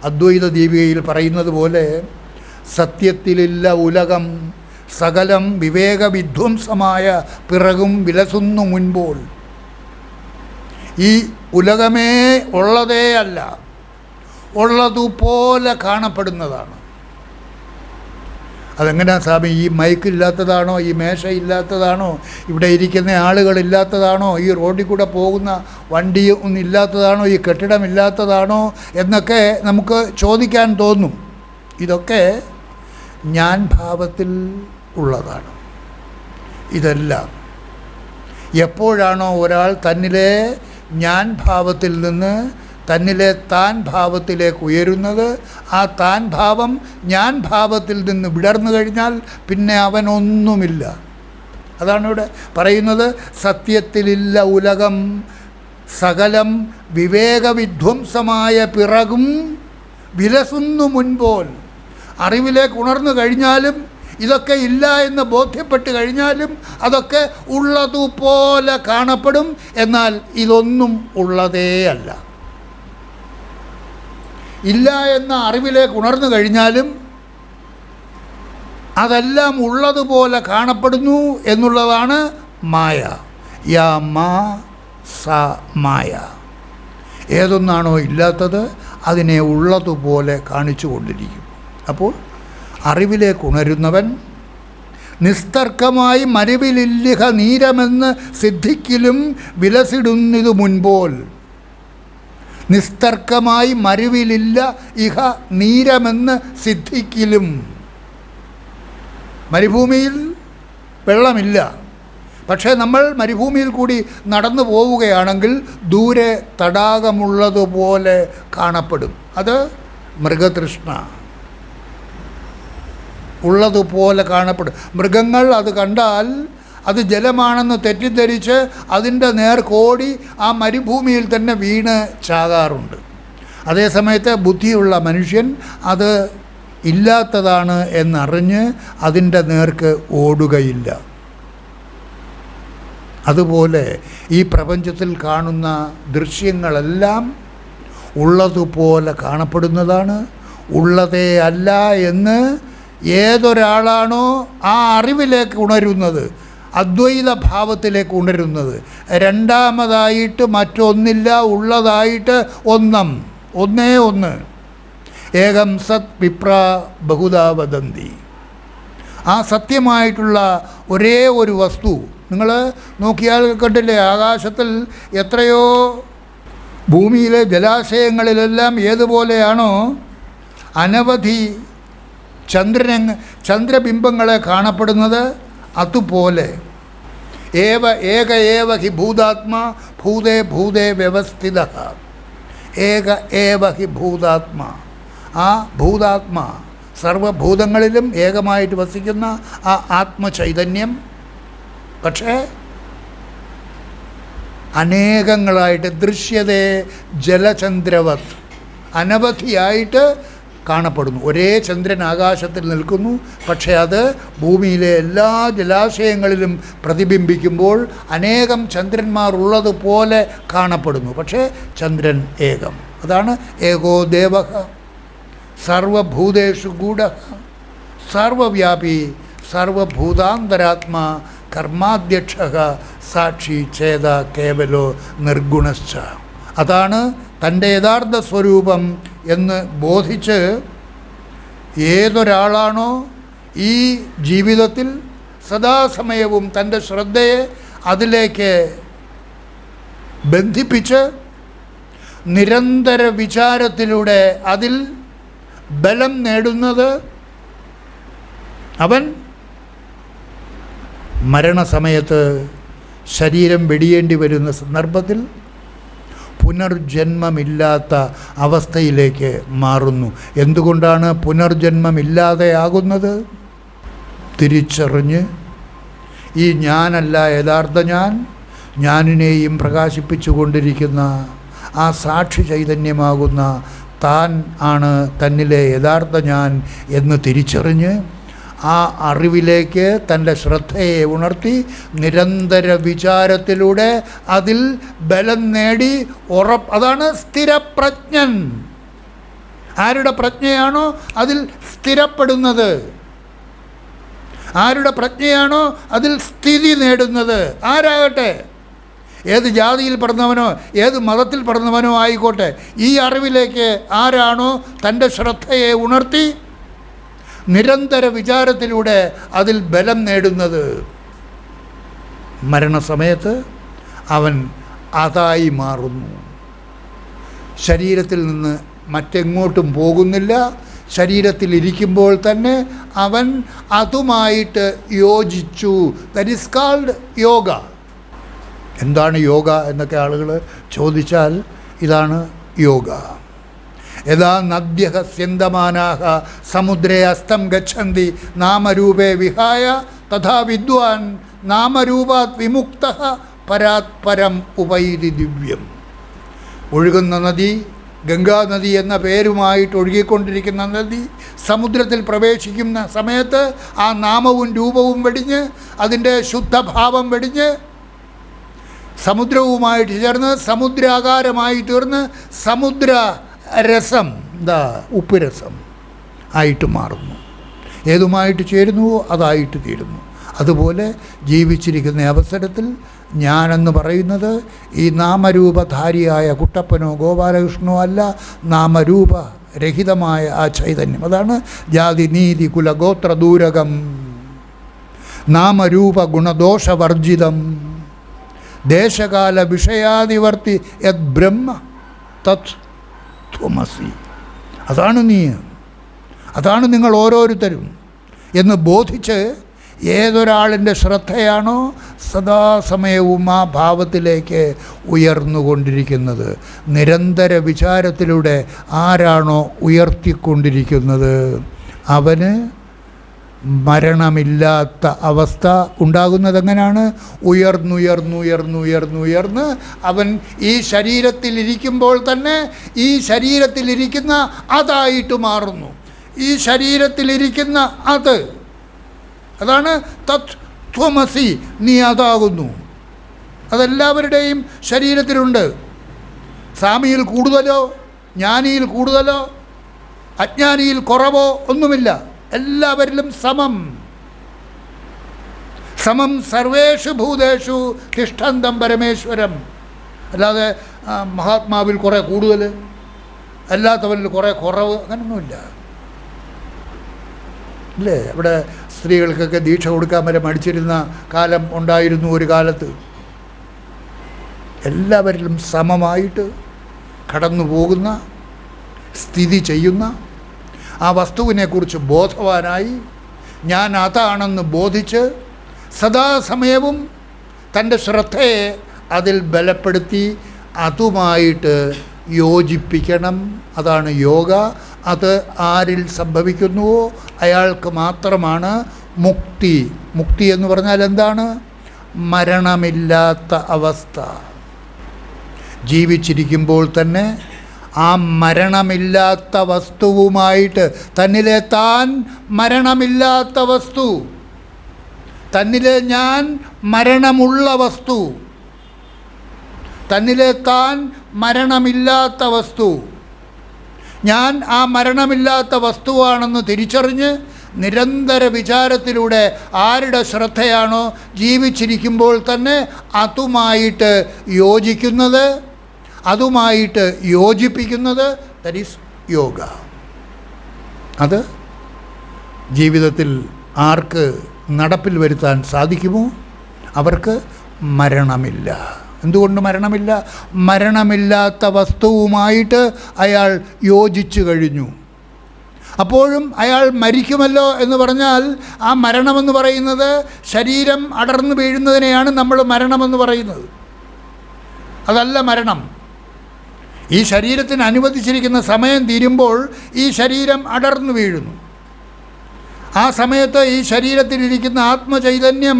അദ്വൈത ദീപികയിൽ പറയുന്നത് പോലെ, സത്യത്തിലില്ല ഉലകം സകലം വിവേകവിധ്വംസമായ പിറകും വിലസുന്നു മുൻപോൾ. ഈ ഉലകമേ ഉള്ളതേ അല്ല, ഉള്ളതുപോലെ കാണപ്പെടുന്നതാണ്. അതെങ്ങനെയാണ് സ്വാമി? ഈ മൈക്കില്ലാത്തതാണോ, ഈ മേശ ഇല്ലാത്തതാണോ, ഇവിടെ ഇരിക്കുന്ന ആളുകളില്ലാത്തതാണോ, ഈ റോഡിൽ കൂടെ പോകുന്ന വണ്ടി ഒന്നും ഇല്ലാത്തതാണോ, ഈ കെട്ടിടമില്ലാത്തതാണോ എന്നൊക്കെ നമുക്ക് ചോദിക്കാൻ തോന്നും. ഇതൊക്കെ ഞാൻ ഭാവത്തിൽ ഉള്ളതാണ്. ഇതെല്ലാം എപ്പോഴാണോ ഒരാൾ തന്നിലെ ഞാൻ ഭാവത്തിൽ നിന്ന് തന്നിലെ താൻ ഭാവത്തിലേക്ക് ഉയരുന്നത്, ആ താൻ ഭാവം ഞാൻ ഭാവത്തിൽ നിന്ന് വിടർന്നു കഴിഞ്ഞാൽ പിന്നെ അവനൊന്നുമില്ല. അതാണ് ഇവിടെ പറയുന്നത്, സത്യത്തിലില്ല ഉലകം സകലം വിവേകവിധ്വംസമായ പിറകും വിലസുന്നു മുൻപോൽ. അറിവിലേക്ക് ഉണർന്നു കഴിഞ്ഞാലും, ഇതൊക്കെ ഇല്ല എന്ന് ബോധ്യപ്പെട്ട് കഴിഞ്ഞാലും അതൊക്കെ ഉള്ളതുപോലെ കാണപ്പെടും. എന്നാൽ ഇതൊന്നും ഉള്ളതേ അല്ല. ഇല്ല എന്ന അറിവിലേക്ക് ഉണർന്നു കഴിഞ്ഞാലും അതെല്ലാം ഉള്ളതുപോലെ കാണപ്പെടുന്നു എന്നുള്ളതാണ് മായ. യാ മാ സ മായ. ഏതൊന്നാണോ ഇല്ലാത്തത് അതിനെ ഉള്ളതുപോലെ കാണിച്ചു കൊണ്ടിരിക്കും. അപ്പോൾ അറിവിലേക്ക് ഉണരുന്നവൻ നിസ്തർക്കമായി മരുവിലില്ലിഹ നീരമെന്ന് സിദ്ധിക്കിലും വിലസിടുന്നിതു മുൻപോൽ. നിസ്തർക്കമായി മരുവിലില്ല ഇഹ നീരമെന്ന് സിദ്ധിക്കിലും. മരുഭൂമിയിൽ വെള്ളമില്ല, പക്ഷേ നമ്മൾ മരുഭൂമിയിൽ കൂടി നടന്നു പോവുകയാണെങ്കിൽ ദൂരെ തടാകമുള്ളതുപോലെ കാണപ്പെടും. അത് മൃഗതൃഷ്ണ ഉള്ളതുപോലെ കാണപ്പെടും. മൃഗങ്ങൾ അത് കണ്ടാൽ അത് ജലമാണെന്ന് തെറ്റിദ്ധരിച്ച് അതിൻ്റെ നേർക്കോടി ആ മരുഭൂമിയിൽ തന്നെ വീണ് ചാകാറുണ്ട്. അതേസമയത്ത് ബുദ്ധിയുള്ള മനുഷ്യൻ അത് ഇല്ലാത്തതാണ് എന്നറിഞ്ഞ് അതിൻ്റെ നേർക്ക് ഓടുകയില്ല. അതുപോലെ ഈ പ്രപഞ്ചത്തിൽ കാണുന്ന ദൃശ്യങ്ങളെല്ലാം ഉള്ളതുപോലെ കാണപ്പെടുന്നതാണ്. ഉള്ളതേ അല്ല എന്ന് ഏതൊരാളാണോ ആ അറിവിലേക്ക് ഉണരുന്നത്, അദ്വൈത ഭാവത്തിലേക്ക് ഉണരുന്നത്, രണ്ടാമതായിട്ട് മറ്റൊന്നില്ല, ഉള്ളതായിട്ട് ഒന്നേ ഒന്ന്, ഏകം സത് വിപ്ര ബഹുധാ വദന്തി. ആ സത്യമായിട്ടുള്ള ഒരേ ഒരു വസ്തു നിങ്ങൾ നോക്കിയാൽ കണ്ടില്ലേ, ആകാശത്തിൽ എത്രയോ ഭൂമിയിലെ ജലാശയങ്ങളിലെല്ലാം ഏതുപോലെയാണോ അനവധി ചന്ദ്രബിംബങ്ങളെ കാണപ്പെടുന്നത്, അതുപോലെ ഏക ഹി ഭൂതാത്മാ ഭൂതേ ഭൂതേ വ്യവസ്ഥിത. ഏക ഹി ഭൂതാത്മാ. ആ ഭൂതാത്മാ സർവഭൂതങ്ങളിലും ഏകമായിട്ട് വസിക്കുന്ന ആ ആത്മചൈതന്യം പക്ഷേ അനേകങ്ങളായിട്ട് ദൃശ്യതേ ജലചന്ദ്രവത് അനവധിയായിട്ട് കാണപ്പെടുന്നു. ഒരേ ചന്ദ്രൻ ആകാശത്തിൽ നിൽക്കുന്നു, പക്ഷേ അത് ഭൂമിയിലെ എല്ലാ ജലാശയങ്ങളിലും പ്രതിബിംബിക്കുമ്പോൾ അനേകം ചന്ദ്രന്മാർ ഉള്ളതുപോലെ കാണപ്പെടുന്നു. പക്ഷേ ചന്ദ്രൻ ഏകം. അതാണ് ഏകോ ദേവഃ സർവഭൂതേഷു ഗൂഢഃ സർവവ്യാപി സർവഭൂതാന്തരാത്മാ കർമാധ്യക്ഷഃ സാക്ഷി ചേത കേവലോ നിർഗുണശ്ച. അതാണ് തൻ്റെ യഥാർത്ഥ സ്വരൂപം എന്ന് ബോധിച്ച് ഏതൊരാളാണോ ഈ ജീവിതത്തിൽ സദാസമയവും തൻ്റെ ശ്രദ്ധയെ അതിലേക്ക് ബന്ധിപ്പിച്ച് നിരന്തര വിചാരത്തിലൂടെ അതിൽ ബലം നേടുന്നത് അവൻ മരണസമയത്ത് ശരീരം വെടിയേണ്ടി വരുന്ന സന്ദർഭത്തിൽ പുനർജന്മമില്ലാത്ത അവസ്ഥയിലേക്ക് മാറുന്നു. എന്തുകൊണ്ടാണ് പുനർജന്മമില്ലാതെയാകുന്നത്? തിരിച്ചറിഞ്ഞ് ഈ ഞാനല്ല യഥാർത്ഥ ഞാനിനെയും പ്രകാശിപ്പിച്ചു കൊണ്ടിരിക്കുന്ന ആ സാക്ഷി ചൈതന്യമാകുന്ന താൻ ആണ് തന്നിലെ യഥാർത്ഥ ഞാൻ എന്ന് തിരിച്ചറിഞ്ഞ് ആ അറിവിലേക്ക് തൻ്റെ ശ്രദ്ധയെ ഉണർത്തി നിരന്തര വിചാരത്തിലൂടെ അതിൽ ബലം നേടി അതാണ് സ്ഥിരപ്രജ്ഞൻ. ആരുടെ പ്രജ്ഞയാണോ അതിൽ സ്ഥിരപ്പെടുന്നത്, ആരുടെ പ്രജ്ഞയാണോ അതിൽ സ്ഥിതി നേടുന്നത്, ആരാകട്ടെ, ഏത് ജാതിയിൽ പിറന്നവനോ ഏത് മതത്തിൽ പിറന്നവനോ ആയിക്കോട്ടെ, ഈ അറിവിലേക്ക് ആരാണോ തൻ്റെ ശ്രദ്ധയെ ഉണർത്തി നിരന്തര വിചാരത്തിലൂടെ അതിൽ ബലം നേടുന്നത്, മരണസമയത്ത് അവൻ അതായി മാറുന്നു. ശരീരത്തിൽ നിന്ന് മറ്റെങ്ങോട്ടും പോകുന്നില്ല. ശരീരത്തിലിരിക്കുമ്പോൾ തന്നെ അവൻ അതുമായിട്ട് യോജിച്ചു. That is called yoga. എന്താണ് യോഗ എന്നൊക്കെ ആളുകൾ ചോദിച്ചാൽ ഇതാണ് യോഗ. യഥാ നദ്യഃ സ്യന്തമാനാഃ സമുദ്രേ അസ്തം ഗച്ഛന്തി നാമരൂപേ വിഹായ തഥാ വിദ്വാൻ നാമരൂപാത് വിമുക്തഃ പരാത് പരം ഉപൈതി ദിവ്യം. ഒഴുകുന്ന നദി, ഗംഗാനദി എന്ന പേരുമായിട്ട് ഒഴുകിക്കൊണ്ടിരിക്കുന്ന നദി സമുദ്രത്തിൽ പ്രവേശിക്കുന്ന സമയത്ത് ആ നാമവും രൂപവും വെടിഞ്ഞ് അതിൻ്റെ ശുദ്ധഭാവം വെടിഞ്ഞ് സമുദ്രവുമായിട്ട് ചേർന്ന് സമുദ്രാകാരമായി തീർന്ന് സമുദ്ര രസം, ഉപ്പ് രസം ആയിട്ട് മാറുന്നു. ഏതുമായിട്ട് ചേരുന്നുവോ അതായിട്ട് തീരുന്നു. അതുപോലെ ജീവിച്ചിരിക്കുന്ന അവസരത്തിൽ ഞാനെന്ന് പറയുന്നത് ഈ നാമരൂപധാരിയായ കുട്ടപ്പനോ ഗോപാലകൃഷ്ണനോ അല്ല, നാമരൂപരഹിതമായ ആ ചൈതന്യം. അതാണ് ജാതി നീതി കുലഗോത്ര ദൂരകം നാമരൂപ ഗുണദോഷവർജിതം ദേശകാല വിഷയാദിവർത്തി യത് ബ്രഹ്മ തത് ത്വമസി. അതാണ് നീ, അതാണ് നിങ്ങൾ ഓരോരുത്തരും എന്ന് ബോധിച്ച് ഏതൊരാളിൻ്റെ ശ്രദ്ധയാണോ സദാസമയവും ആ ഭാവത്തിലേക്ക് ഉയർന്നുകൊണ്ടിരിക്കുന്നത്, നിരന്തര വിചാരത്തിലൂടെ ആരാണോ ഉയർത്തിക്കൊണ്ടിരിക്കുന്നത് അവന് മരണമില്ലാത്ത അവസ്ഥ ഉണ്ടാകുന്നത് എങ്ങനെയാണ്? ഉയർന്ന് അവൻ ഈ ശരീരത്തിലിരിക്കുമ്പോൾ തന്നെ ഈ ശരീരത്തിലിരിക്കുന്ന അതായിട്ട് മാറുന്നു. ഈ ശരീരത്തിലിരിക്കുന്ന അതാണ് തത് ത്വമസി, നീ അതാകുന്നു. അതെല്ലാവരുടെയും ശരീരത്തിലുണ്ട്. സ്വാമിയിൽ കൂടുതലോ ജ്ഞാനിയിൽ കൂടുതലോ അജ്ഞാനിയിൽ കുറവോ ഒന്നുമില്ല. എല്ലാവരിലും സമം സർവേഷു ഭൂതേഷു തിഷ്ഠന്തം പരമേശ്വരം. അല്ലാതെ മഹാത്മാവിൽ കുറേ കൂടുതൽ അല്ലാത്തവരിൽ കുറേ കുറവ് അങ്ങനൊന്നുമില്ല. ഇല്ലേ, ഇവിടെ സ്ത്രീകൾക്കൊക്കെ ദീക്ഷ കൊടുക്കാൻ വരെ മടിച്ചിരുന്ന കാലം ഉണ്ടായിരുന്നു ഒരു കാലത്ത്. എല്ലാവരിലും സമമായിട്ട് കടന്നു പോകുന്ന, സ്ഥിതി ചെയ്യുന്ന ആ വസ്തുവിനെക്കുറിച്ച് ബോധവാനായി ഞാൻ അതാണെന്ന് ബോധിച്ച് സദാസമയവും തൻ്റെ ശ്രദ്ധയെ അതിൽ ബലപ്പെടുത്തി അതുമായിട്ട് യോജിപ്പിക്കണം. അതാണ് യോഗ. അത് ആരിൽ സംഭവിക്കുന്നുവോ അയാൾക്ക് മാത്രമാണ് മുക്തി. മുക്തി എന്ന് പറഞ്ഞാൽ എന്താണ്? മരണമില്ലാത്ത അവസ്ഥ. ജീവിച്ചിരിക്കുമ്പോൾ തന്നെ ആ മരണമില്ലാത്ത വസ്തുവുമായിട്ട്, തന്നിലെ താൻ മരണമില്ലാത്ത വസ്തു, തന്നിലെ ഞാൻ മരണമുള്ള വസ്തു, തന്നിലെ താൻ മരണമില്ലാത്ത വസ്തു, ഞാൻ ആ മരണമില്ലാത്ത വസ്തുവാണെന്ന് തിരിച്ചറിഞ്ഞ് നിരന്തര വിചാരത്തിലൂടെ ആരുടെ ശ്രദ്ധയാണോ ജീവിച്ചിരിക്കുമ്പോൾ തന്നെ അതുമായിട്ട് യോജിക്കുന്നത്, അതുമായിട്ട് യോജിപ്പിക്കുന്നത്, ദാറ്റ് ഈസ് യോഗ. അത് ജീവിതത്തിൽ ആർക്ക് നടപ്പിൽ വരുത്താൻ സാധിക്കുമോ? അവർക്ക് മരണമില്ല. എന്തുകൊണ്ട് മരണമില്ല? മരണമില്ലാത്ത വസ്തുവുമായിട്ട് അയാൾ യോജിച്ചു കഴിഞ്ഞു. അപ്പോഴും അയാൾ മരിക്കുമല്ലോ എന്ന് പറഞ്ഞാൽ ആ മരണമെന്ന് പറയുന്നത് ശരീരം അടർന്നു വീഴുന്നതിനെയാണ് നമ്മൾ മരണമെന്ന് പറയുന്നത്. അതല്ല മരണം. ഈ ശരീരത്തിന് അനുവദിച്ചിരിക്കുന്ന സമയം തീരുമ്പോൾ ഈ ശരീരം അടർന്നു വീഴുന്നു. ആ സമയത്ത് ഈ ശരീരത്തിലിരിക്കുന്ന ആത്മചൈതന്യം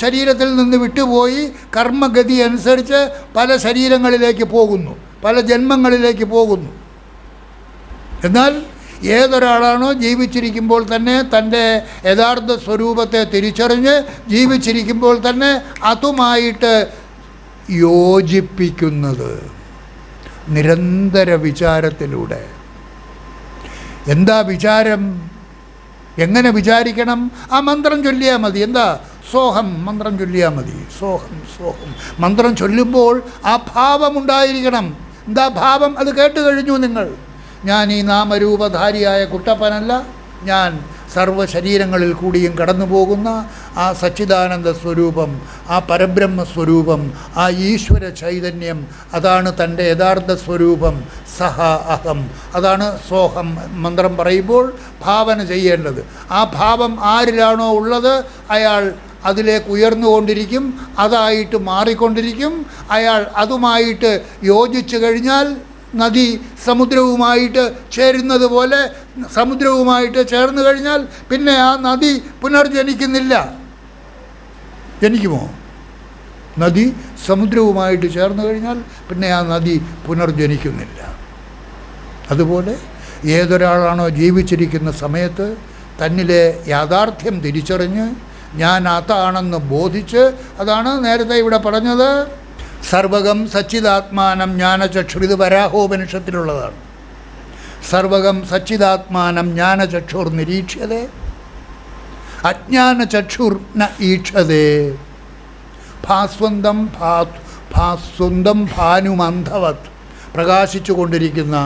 ശരീരത്തിൽ നിന്ന് വിട്ടുപോയി കർമ്മഗതി അനുസരിച്ച് പല ശരീരങ്ങളിലേക്ക് പോകുന്നു, പല ജന്മങ്ങളിലേക്ക് പോകുന്നു. എന്നാൽ ഏതൊരാളാണോ ജീവിച്ചിരിക്കുമ്പോൾ തന്നെ തൻ്റെ യഥാർത്ഥ സ്വരൂപത്തെ തിരിച്ചറിഞ്ഞ് ജീവിച്ചിരിക്കുമ്പോൾ തന്നെ അതുമായിട്ട് യോജിപ്പിക്കുന്നത് നിരന്തര വിചാരത്തിലൂടെ. എന്താ വിചാരം? എങ്ങനെ വിചാരിക്കണം? ആ മന്ത്രം ചൊല്ലിയാൽ മതി. എന്താ? സോഹം മന്ത്രം ചൊല്ലിയാൽ മതി. സോഹം സോഹം മന്ത്രം ചൊല്ലുമ്പോൾ ആ ഭാവമുണ്ടായിരിക്കണം. എന്താ ഭാവം? അത് കേട്ട് കഴിഞ്ഞു നിങ്ങൾ. ഞാൻ ഈ നാമരൂപധാരിയായ കുട്ടപ്പനല്ല, ഞാൻ സർവ്വശരീരങ്ങളിൽ കൂടിയും കടന്നു പോകുന്ന ആ സച്ചിദാനന്ദ സ്വരൂപം, ആ പരബ്രഹ്മ സ്വരൂപം, ആ ഈശ്വര ചൈതന്യം, അതാണ് തൻ്റെ യഥാർത്ഥ സ്വരൂപം. സഹ അഹം, അതാണ് സോഹം മന്ത്രം പറയുമ്പോൾ ഭാവന ചെയ്യേണ്ടത്. ആ ഭാവം ആരിലാണോ ഉള്ളത് അയാൾ അതിലേക്ക് ഉയർന്നുകൊണ്ടിരിക്കും, അതായിട്ട് മാറിക്കൊണ്ടിരിക്കും. അയാൾ അതുമായിട്ട് യോജിച്ചു കഴിഞ്ഞാൽ നദി സമുദ്രവുമായിട്ട് ചേരുന്നത് പോലെ സമുദ്രവുമായിട്ട് ചേർന്ന് കഴിഞ്ഞാൽ പിന്നെ ആ നദി പുനർജനിക്കുന്നില്ല. ജനിക്കുമോ? നദി സമുദ്രവുമായിട്ട് ചേർന്ന് കഴിഞ്ഞാൽ പിന്നെ ആ നദി പുനർജനിക്കുന്നില്ല. അതുപോലെ ഏതൊരാളാണോ ജീവിച്ചിരിക്കുന്ന സമയത്ത് തന്നിലെ യാഥാർത്ഥ്യം തിരിച്ചറിഞ്ഞ് ഞാൻ അതാണെന്ന് ബോധിച്ച്, അതാണ് നേരത്തെ ഇവിടെ പറഞ്ഞത്, സർവകം സച്ചിദാത്മാനം ജ്ഞാനചക്ഷുർ. വരാഹോപനിഷത്തിലുള്ളതാണ്. സർവകം സച്ചിദാത്മാനം ജ്ഞാനചക്ഷുർ നിരീക്ഷ്യതേ അജ്ഞാനചക്ഷുർ ന ഈക്ഷതേ. ഭാസ്വന്തം ഭാസ്വന്തം ഭാനുമന്ധവത്. പ്രകാശിച്ചു കൊണ്ടിരിക്കുന്ന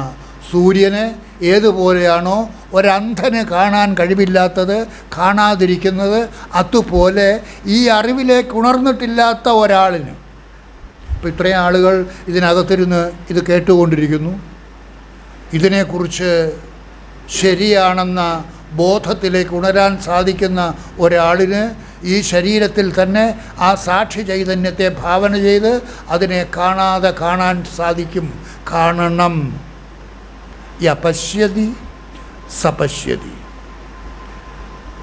സൂര്യനെ ഏതുപോലെയാണോ ഒരന്ധന് കാണാൻ കഴിവില്ലാത്തത്, കാണാതിരിക്കുന്നത്, അതുപോലെ ഈ അറിവിലേക്ക് ഉണർന്നിട്ടില്ലാത്ത ഒരാളിന്, ഇപ്പോൾ ഇത്രയും ആളുകൾ ഇതിനകത്തിരുന്ന് ഇത് കേട്ടുകൊണ്ടിരിക്കുന്നു, ഇതിനെക്കുറിച്ച് ശരിയാണെന്ന ബോധത്തിലേക്ക് ഉണരാൻ സാധിക്കുന്ന ഒരാളിന് ഈ ശരീരത്തിൽ തന്നെ ആ സാക്ഷി ചൈതന്യത്തെ ഭാവന ചെയ്ത് അതിനെ കാണാതെ കാണാൻ സാധിക്കും. കാണണം. യപശ്യതി സപശ്യതി.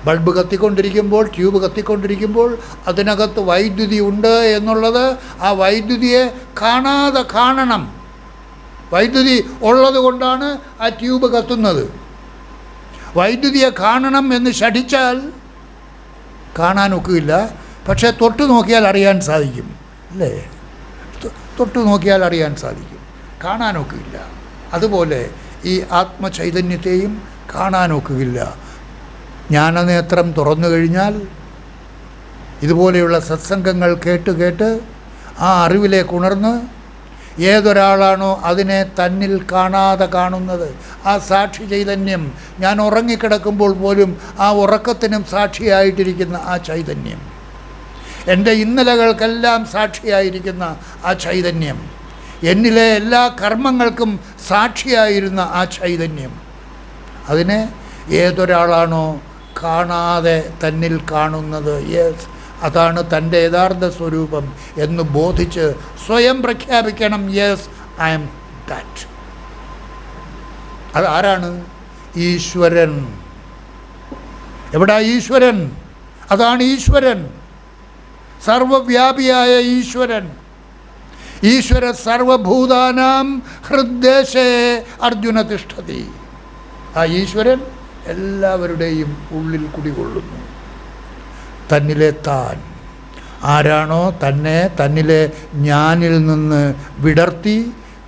ബൾബ് കത്തിക്കൊണ്ടിരിക്കുമ്പോൾ, ട്യൂബ് കത്തിക്കൊണ്ടിരിക്കുമ്പോൾ അതിനകത്ത് വൈദ്യുതി ഉണ്ട് എന്നുള്ളത്, ആ വൈദ്യുതിയെ കാണാതെ കാണണം. വൈദ്യുതി ഉള്ളത് കൊണ്ടാണ് ആ ട്യൂബ് കത്തുന്നത്. വൈദ്യുതിയെ കാണണം എന്ന് ശഠിച്ചാൽ കാണാനൊക്കില്ല. പക്ഷേ തൊട്ട് നോക്കിയാൽ അറിയാൻ സാധിക്കും, അല്ലേ? തൊട്ട് നോക്കിയാൽ അറിയാൻ സാധിക്കും, കാണാനൊക്കില്ല. അതുപോലെ ഈ ആത്മചൈതന്യത്തെയും കാണാനൊക്കില്ല. ജ്ഞാനനേത്രം തുറന്നു കഴിഞ്ഞാൽ ഇതുപോലെയുള്ള സത്സംഗങ്ങൾ കേട്ട് കേട്ട് ആ അറിവിലേക്ക് ഉണർന്ന് ഏതൊരാളാണോ അതിനെ തന്നിൽ കാണാതെ കാണുന്നത്, ആ സാക്ഷി ചൈതന്യം, ഞാൻ ഉറങ്ങിക്കിടക്കുമ്പോൾ പോലും ആ ഉറക്കത്തിനും സാക്ഷിയായിട്ടിരിക്കുന്ന ആ ചൈതന്യം, എൻ്റെ ഇന്നലകൾക്കെല്ലാം സാക്ഷിയായിരിക്കുന്ന ആ ചൈതന്യം, എന്നിലെ എല്ലാ കർമ്മങ്ങൾക്കും സാക്ഷിയായിരുന്ന ആ ചൈതന്യം, അതിനെ ഏതൊരാളാണോ കാണാതെ തന്നിൽ കാണുന്നത്, യെസ്, അതാണ് തൻ്റെ യഥാർത്ഥ സ്വരൂപം എന്ന് ബോധിച്ച് സ്വയം പ്രഖ്യാപിക്കണം, യെസ് ഐ എം ദാറ്റ്. അതാരാണ്? ഈശ്വരൻ. എവിടാ ഈശ്വരൻ? അതാണ് ഈശ്വരൻ, സർവവ്യാപിയായ ഈശ്വരൻ. ഈശ്വര സർവഭൂതാനാം ഹൃദ്ദേശേ അർജുന തിഷ്ഠതി. ആ ഈശ്വരൻ എല്ലാവരുടെയും ഉള്ളിൽ കുടികൊള്ളുന്നു. തന്നിലെ താൻ ആരാണോ തന്നെ തന്നിലെ ഞാനിൽ നിന്ന് വിടർത്തി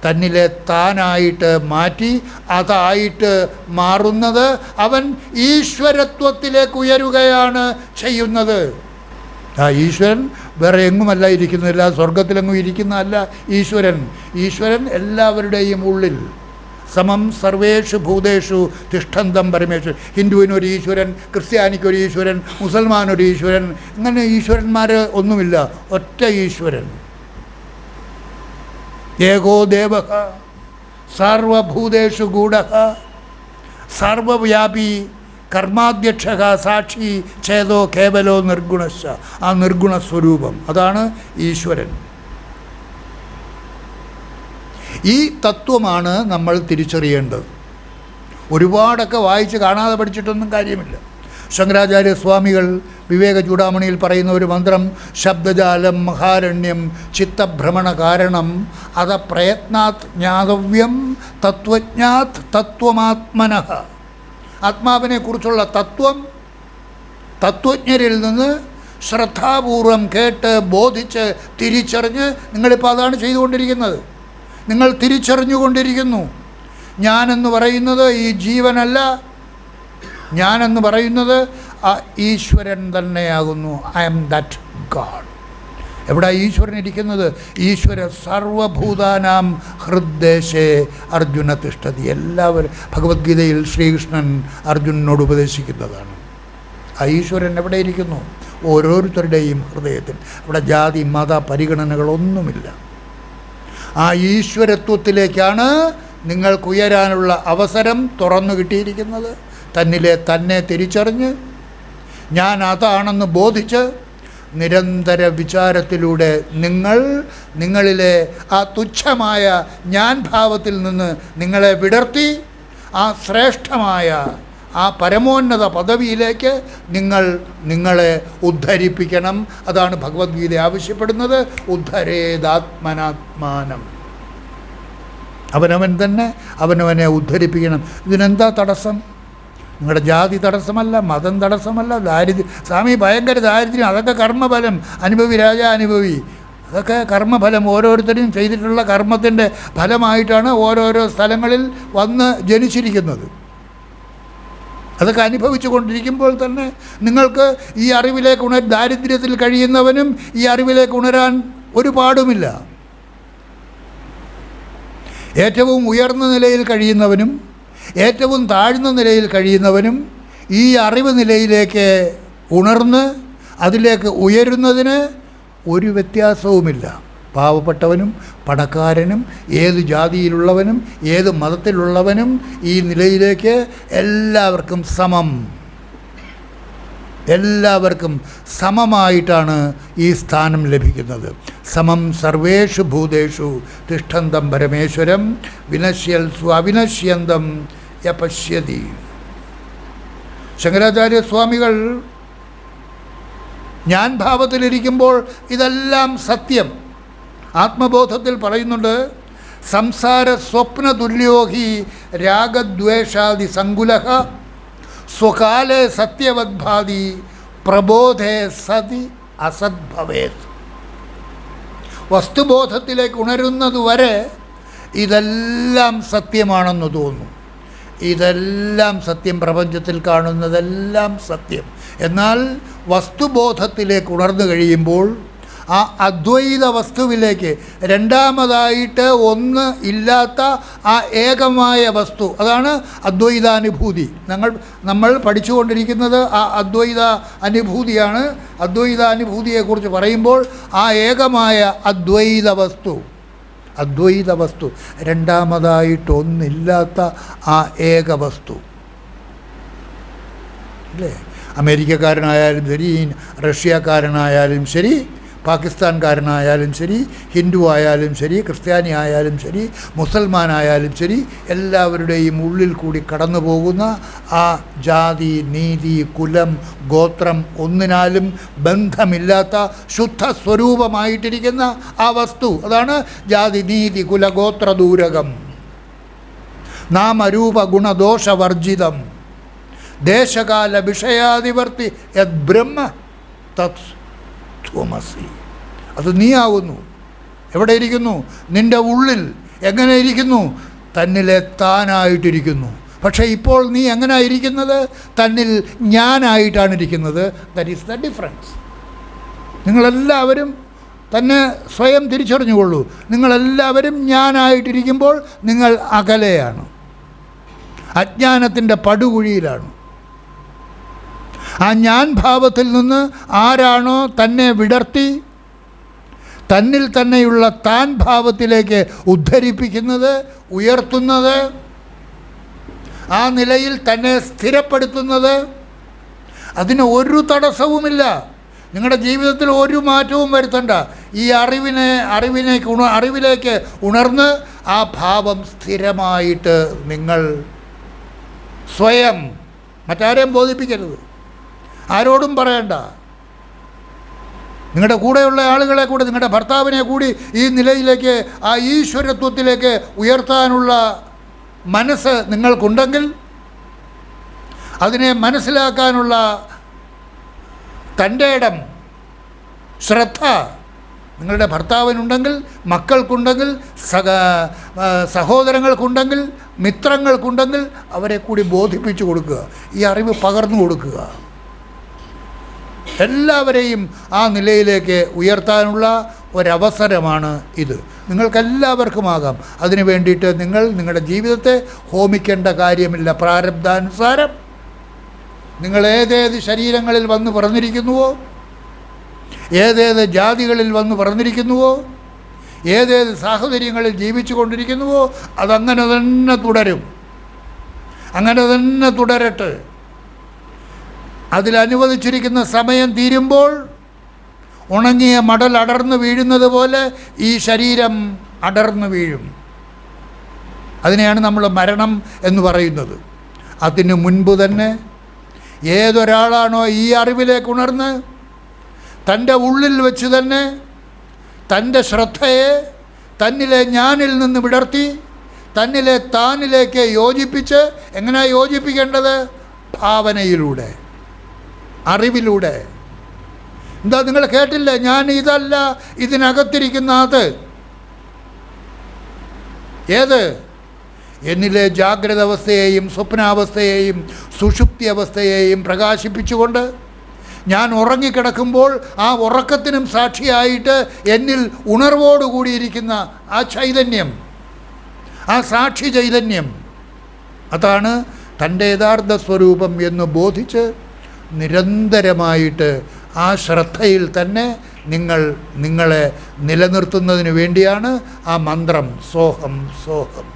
തന്നിലെ താനായിട്ട് മാറ്റി അതായിട്ട് മാറുന്നത്, അവൻ ഈശ്വരത്വത്തിലേക്ക് ഉയരുകയാണ് ചെയ്യുന്നത്. ആ ഈശ്വരൻ വേറെ എങ്ങുമല്ല ഇരിക്കുന്നില്ല, സ്വർഗത്തിലെങ്ങും ഇരിക്കുന്നതല്ല ഈശ്വരൻ. ഈശ്വരൻ എല്ലാവരുടെയും ഉള്ളിൽ സമം സർവേഷു ഭൂതേഷു തിഷ്ഠന്തം പരമേശ്വരൻ. ഹിന്ദുവിനൊരു ഈശ്വരൻ, ക്രിസ്ത്യാനിക്കൊരു ഈശ്വരൻ, മുസൽമാനൊരു ഈശ്വരൻ, ഇങ്ങനെ ഈശ്വരന്മാർ ഒന്നുമില്ല, ഒറ്റ ഈശ്വരൻ. ഏകോ ദേവഃ സർവഭൂതേഷു ഗൂഢഃ സർവവ്യാപി കർമാധ്യക്ഷ സാക്ഷി ഛേദോ കേവലോ നിർഗുണശ്ച. ആ നിർഗുണസ്വരൂപം, അതാണ് ഈശ്വരൻ. ഈ തത്വമാണ് നമ്മൾ തിരിച്ചറിയേണ്ടത്. ഒരുപാടൊക്കെ വായിച്ച് കാണാതെ പഠിച്ചിട്ടൊന്നും കാര്യമില്ല. ശങ്കരാചാര്യ സ്വാമികൾ വിവേക ചൂടാമണിയിൽ പറയുന്ന ഒരു മന്ത്രം, ശബ്ദജാലം മഹാരണ്യം ചിത്തഭ്രമണ കാരണം അത പ്രയത്നാത് ജ്ഞാതവ്യം തത്വജ്ഞാത് തത്വമാത്മനഃ. ആത്മാവിനെക്കുറിച്ചുള്ള തത്വം തത്വജ്ഞരിൽ നിന്ന് ശ്രദ്ധാപൂർവം കേട്ട് ബോധിച്ച് തിരിച്ചറിഞ്ഞ്, നിങ്ങളിപ്പോൾ അതാണ് ചെയ്തുകൊണ്ടിരിക്കുന്നത്. നിങ്ങൾ തിരിച്ചറിഞ്ഞുകൊണ്ടിരിക്കുന്നു. ഞാനെന്ന് പറയുന്നത് ഈ ജീവനല്ല, ഞാനെന്ന് പറയുന്നത് ആ ഈശ്വരൻ തന്നെയാകുന്നു. I am that god. എവിടെ ഈശ്വരൻ ഇരിക്കുന്നത്? ഈശ്വര സർവഭൂതാനാം ഹൃദ്ദേശേ അർജുന തിഷ്ഠതി. എല്ലാവരും ഭഗവത്ഗീതയിൽ ശ്രീകൃഷ്ണൻ അർജുനനോട് ഉപദേശിക്കുന്നതാണ്. ആ ഈശ്വരൻ എവിടെ ഇരിക്കുന്നു? ഓരോരുത്തരുടെയും ഹൃദയത്തിൽ. അവിടെ ജാതി മത പരിഗണനകളൊന്നുമില്ല. ആ ഈശ്വരത്വത്തിലേക്കാണ് നിങ്ങൾക്കുയരാനുള്ള അവസരം തുറന്നു കിട്ടിയിരിക്കുന്നത്. തന്നിലെ തന്നെ തിരിച്ചറിഞ്ഞ് ഞാൻ അതാണെന്ന് ബോധിച്ച് നിരന്തര വിചാരത്തിലൂടെ നിങ്ങളിലെ ആ തുച്ഛമായ ഞാൻ ഭാവത്തിൽ നിന്ന് നിങ്ങളെ വിടർത്തി ആ ശ്രേഷ്ഠമായ ആ പരമോന്നത പദവിയിലേക്ക് നിങ്ങളെ ഉദ്ധരിപ്പിക്കണം. അതാണ് ഭഗവത്ഗീത ആവശ്യപ്പെടുന്നത്. ഉദ്ധരേതാത്മനാത്മാനം. അവനവൻ തന്നെ അവനവനെ ഉദ്ധരിപ്പിക്കണം. ഇതിനെന്താ തടസ്സം? നിങ്ങളുടെ ജാതി തടസ്സമല്ല, മതം തടസ്സമല്ല, ദാരിദ്ര്യം. സ്വാമി ഭയങ്കര ദാരിദ്ര്യം, അതൊക്കെ കർമ്മഫലം. അനുഭവി രാജാ അനുഭവി. അതൊക്കെ കർമ്മഫലം. ഓരോരുത്തരും ചെയ്തിട്ടുള്ള കർമ്മത്തിൻ്റെ ഫലമായിട്ടാണ് ഓരോരോ സ്ഥലങ്ങളിൽ വന്ന് ജനിച്ചിരിക്കുന്നത്. അതൊക്കെ അനുഭവിച്ചു കൊണ്ടിരിക്കുമ്പോൾ തന്നെ നിങ്ങൾക്ക് ഈ അറിവിലേക്ക് ദാരിദ്ര്യത്തിൽ കഴിയുന്നവനും ഈ അറിവിലേക്ക് ഉണരാൻ ഒരുപാടുമില്ല. ഏറ്റവും ഉയർന്ന നിലയിൽ കഴിയുന്നവനും ഏറ്റവും താഴ്ന്ന നിലയിൽ കഴിയുന്നവനും ഈ അറിവ് നിലയിലേക്ക് ഉണർന്ന് അതിലേക്ക് ഉയരുന്നതിന് ഒരു വ്യത്യാസവുമില്ല. പാവപ്പെട്ടവനും പണക്കാരനും ഏത് ജാതിയിലുള്ളവനും ഏത് മതത്തിലുള്ളവനും ഈ നിലയിലേക്ക് എല്ലാവർക്കും സമമായിട്ടാണ് ഈ സ്ഥാനം ലഭിക്കുന്നത്. സമം സർവേഷു ഭൂതേഷു തിഷ്ഠന്തം പരമേശ്വരം വിനശ്യൽ സ്വാവിനശ്യന്തം യപശ്യതി. ശങ്കരാചാര്യ സ്വാമികൾ ഞാൻ ഭാവത്തിലിരിക്കുമ്പോൾ ഇതെല്ലാം സത്യം ആത്മബോധത്തിൽ പറയുന്നുണ്ട്. സംസാര സ്വപ്ന തുല്യോ ഹി രാഗദ്വേഷാദി സങ്കുലഃ സ്വകാലേ സത്യവദ്ഭാതി പ്രബോധേ സതി അസദ്ഭവേത്. വസ്തുബോധത്തിലേക്ക് ഉണരുന്നതുവരെ ഇതെല്ലാം സത്യമാണെന്ന് തോന്നും. ഇതെല്ലാം സത്യം, പ്രപഞ്ചത്തിൽ കാണുന്നതെല്ലാം സത്യം. എന്നാൽ വസ്തുബോധത്തിലേക്ക് ഉണർന്നു കഴിയുമ്പോൾ ആ അദ്വൈത വസ്തുവിലേക്ക് രണ്ടാമതായിട്ട് ഒന്ന് ഇല്ലാത്ത ആ ഏകമായ വസ്തു, അതാണ് അദ്വൈതാനുഭൂതി. നമ്മൾ പഠിച്ചുകൊണ്ടിരിക്കുന്നത് ആ അദ്വൈത അനുഭൂതിയാണ്. അദ്വൈതാനുഭൂതിയെക്കുറിച്ച് പറയുമ്പോൾ ആ ഏകമായ അദ്വൈത വസ്തു രണ്ടാമതായിട്ടൊന്നില്ലാത്ത ആ ഏക വസ്തു അല്ലേ? അമേരിക്കക്കാരനായാലും ശരി, റഷ്യക്കാരനായാലും ശരി, പാകിസ്ഥാൻകാരനായാലും ശരി, ഹിന്ദു ആയാലും ശരി, ക്രിസ്ത്യാനി ആയാലും ശരി, മുസൽമാനായാലും ശരി, എല്ലാവരുടെയും ഉള്ളിൽ കൂടി കടന്നു പോകുന്ന ആ ജാതി, നീതി, കുലം, ഗോത്രം ഒന്നിനാലും ബന്ധമില്ലാത്ത ശുദ്ധ സ്വരൂപമായിട്ടിരിക്കുന്ന ആ വസ്തു, അതാണ് ജാതി, നീതി, കുല, ഗോത്ര ദൂരകം. നാമരൂപ ഗുണദോഷവർജിതം ദേശകാല വിഷയാധിവർത്തി യത് ബ്രഹ്മ തത് ത്വമസി. അത് നീയാവുന്നു. എവിടെ ഇരിക്കുന്നു? നിൻ്റെ ഉള്ളിൽ. എങ്ങനെ ഇരിക്കുന്നു? തന്നിലെ താനായിട്ടിരിക്കുന്നു. പക്ഷേ ഇപ്പോൾ നീ എങ്ങനെയാണ് ഇരിക്കുന്നത്? തന്നിൽ ഞാനായിട്ടാണ് ഇരിക്കുന്നത്. That is the difference. നിങ്ങളെല്ലാവരും തന്നെ സ്വയം തിരിച്ചറിഞ്ഞുകൊള്ളൂ. നിങ്ങളെല്ലാവരും ഞാനായിട്ടിരിക്കുമ്പോൾ നിങ്ങൾ അകലെയാണ്. അജ്ഞാനത്തിൻ്റെ പടുകുഴിയിലാണ്. ആ ഞാൻ ഭാവത്തിൽ നിന്ന് ആരാണോ തന്നെ വിടർത്തി തന്നിൽ തന്നെയുള്ള താൻ ഭാവത്തിലേക്ക് ഉദ്ധരിപ്പിക്കുന്നത്, ഉയർത്തുന്നത്, ആ നിലയിൽ തന്നെ സ്ഥിരപ്പെടുത്തുന്നത്, അതിന് ഒരു തടസ്സവുമില്ല. നിങ്ങളുടെ ജീവിതത്തിൽ ഒരു മാറ്റവും വരുത്തണ്ട. ഈ അറിവിലേക്ക് ഉണർന്ന് ആ ഭാവം സ്ഥിരമായിട്ട് നിങ്ങൾ സ്വയം, മറ്റാരെയും ബോധിപ്പിക്കരുത്, ആരോടും പറയണ്ട. നിങ്ങളുടെ കൂടെയുള്ള ആളുകളെ കൂടി, നിങ്ങളുടെ ഭർത്താവിനെ കൂടി ഈ നിലയിലേക്ക്, ആ ഈശ്വരത്വത്തിലേക്ക് ഉയർത്താനുള്ള മനസ്സ് നിങ്ങൾക്കുണ്ടെങ്കിൽ, അതിനെ മനസ്സിലാക്കാനുള്ള തൻ്റെ ഇടം, ശ്രദ്ധ നിങ്ങളുടെ ഭർത്താവിനുണ്ടെങ്കിൽ, മക്കൾക്കുണ്ടെങ്കിൽ, സഹോദരങ്ങൾക്കുണ്ടെങ്കിൽ, മിത്രങ്ങൾക്കുണ്ടെങ്കിൽ അവരെ കൂടി ബോധിപ്പിച്ചു കൊടുക്കുക, ഈ അറിവ് പകർന്നു കൊടുക്കുക. എല്ലാവരെയും ആ നിലയിലേക്ക് ഉയർത്താനുള്ള ഒരവസരമാണ് ഇത്. നിങ്ങൾക്കെല്ലാവർക്കുമാകാം. അതിനു വേണ്ടിയിട്ട് നിങ്ങളുടെ ജീവിതത്തെ ഹോമിക്കേണ്ട കാര്യമില്ല. പ്രാരബ്ധാനുസാരം നിങ്ങൾ ഏതേത് ശരീരങ്ങളിൽ വന്ന് പിറന്നിരിക്കുന്നുവോ, ഏതേത് ജാതികളിൽ വന്ന് പിറന്നിരിക്കുന്നുവോ, ഏതേത് സാഹചര്യങ്ങളിൽ ജീവിച്ചു കൊണ്ടിരിക്കുന്നുവോ, അതങ്ങനെ തന്നെ തുടരും. അങ്ങനെ തന്നെ തുടരട്ടെ. അതിലനുവദിച്ചിരിക്കുന്ന സമയം തീരുമ്പോൾ ഉണങ്ങിയ മടൽ അടർന്നു വീഴുന്നത് പോലെ ഈ ശരീരം അടർന്നു വീഴും. അതിനെയാണ് നമ്മൾ മരണം എന്ന് പറയുന്നത്. അതിനു മുൻപ് തന്നെ ഏതൊരാളാണോ ഈ അറിവിലേക്ക് ഉണർന്ന് തൻ്റെ ഉള്ളിൽ വെച്ച് തന്നെ തൻ്റെ ശ്രദ്ധയെ തന്നിലെ ഞാനിൽ നിന്ന് വിടർത്തി തന്നിലെ താനിലേക്ക് യോജിപ്പിച്ച്, എങ്ങനെയാണ് യോജിപ്പിക്കേണ്ടത്? ഭാവനയിലൂടെ, അറിവിലൂടെ. എന്താ നിങ്ങൾ കേട്ടില്ലേ? ഞാൻ ഇതല്ല, ഇതിനകത്തിരിക്കുന്ന അത്. ഏത്? എന്നിലെ ജാഗ്രത അവസ്ഥയെയും സ്വപ്നാവസ്ഥയെയും സുഷുപ്തി അവസ്ഥയെയും പ്രകാശിപ്പിച്ചുകൊണ്ട് ഞാൻ ഉറങ്ങിക്കിടക്കുമ്പോൾ ആ ഉറക്കത്തിനും സാക്ഷിയായിട്ട് എന്നിൽ ഉണർവോടുകൂടിയിരിക്കുന്ന ആ ചൈതന്യം, ആ സാക്ഷി ചൈതന്യം, അതാണ് തൻ്റെ യഥാർത്ഥ സ്വരൂപം എന്ന് ബോധിച്ച് നിരന്തരമായിട്ട് ആ ശ്രദ്ധയിൽ തന്നെ നിങ്ങളെ നിലനിർത്തുന്നതിന് വേണ്ടിയാണ് ആ മന്ത്രം സോഹം സോഹം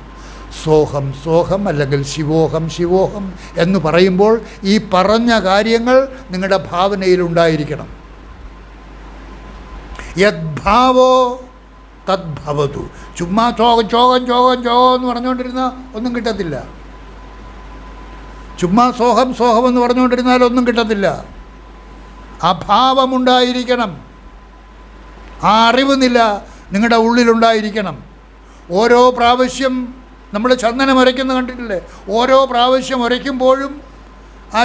സോഹം സോഹം അല്ലെങ്കിൽ ശിവോഹം ശിവോഹം എന്ന് പറയുമ്പോൾ ഈ പറഞ്ഞ കാര്യങ്ങൾ നിങ്ങളുടെ ഭാവനയിലുണ്ടായിരിക്കണം. യദ്ഭാവോ തദ്ഭവതു. ചുമ്മാ ചോകം ചോകം ചോകം ചോകം എന്ന് പറഞ്ഞുകൊണ്ടിരുന്നാൽ ഒന്നും കിട്ടത്തില്ല. ചുമ്മാ സോഹം സോഹം എന്ന് പറഞ്ഞുകൊണ്ടിരുന്നാൽ ഒന്നും കിട്ടത്തില്ല. ആ ഭാവമുണ്ടായിരിക്കണം, ആ അറിവ് നില നിങ്ങളുടെ ഉള്ളിലുണ്ടായിരിക്കണം. ഓരോ പ്രാവശ്യം നമ്മൾ ചന്ദനം ഉരയ്ക്കുന്ന കണ്ടിട്ടില്ലേ? ഓരോ പ്രാവശ്യം ഉരയ്ക്കുമ്പോഴും ആ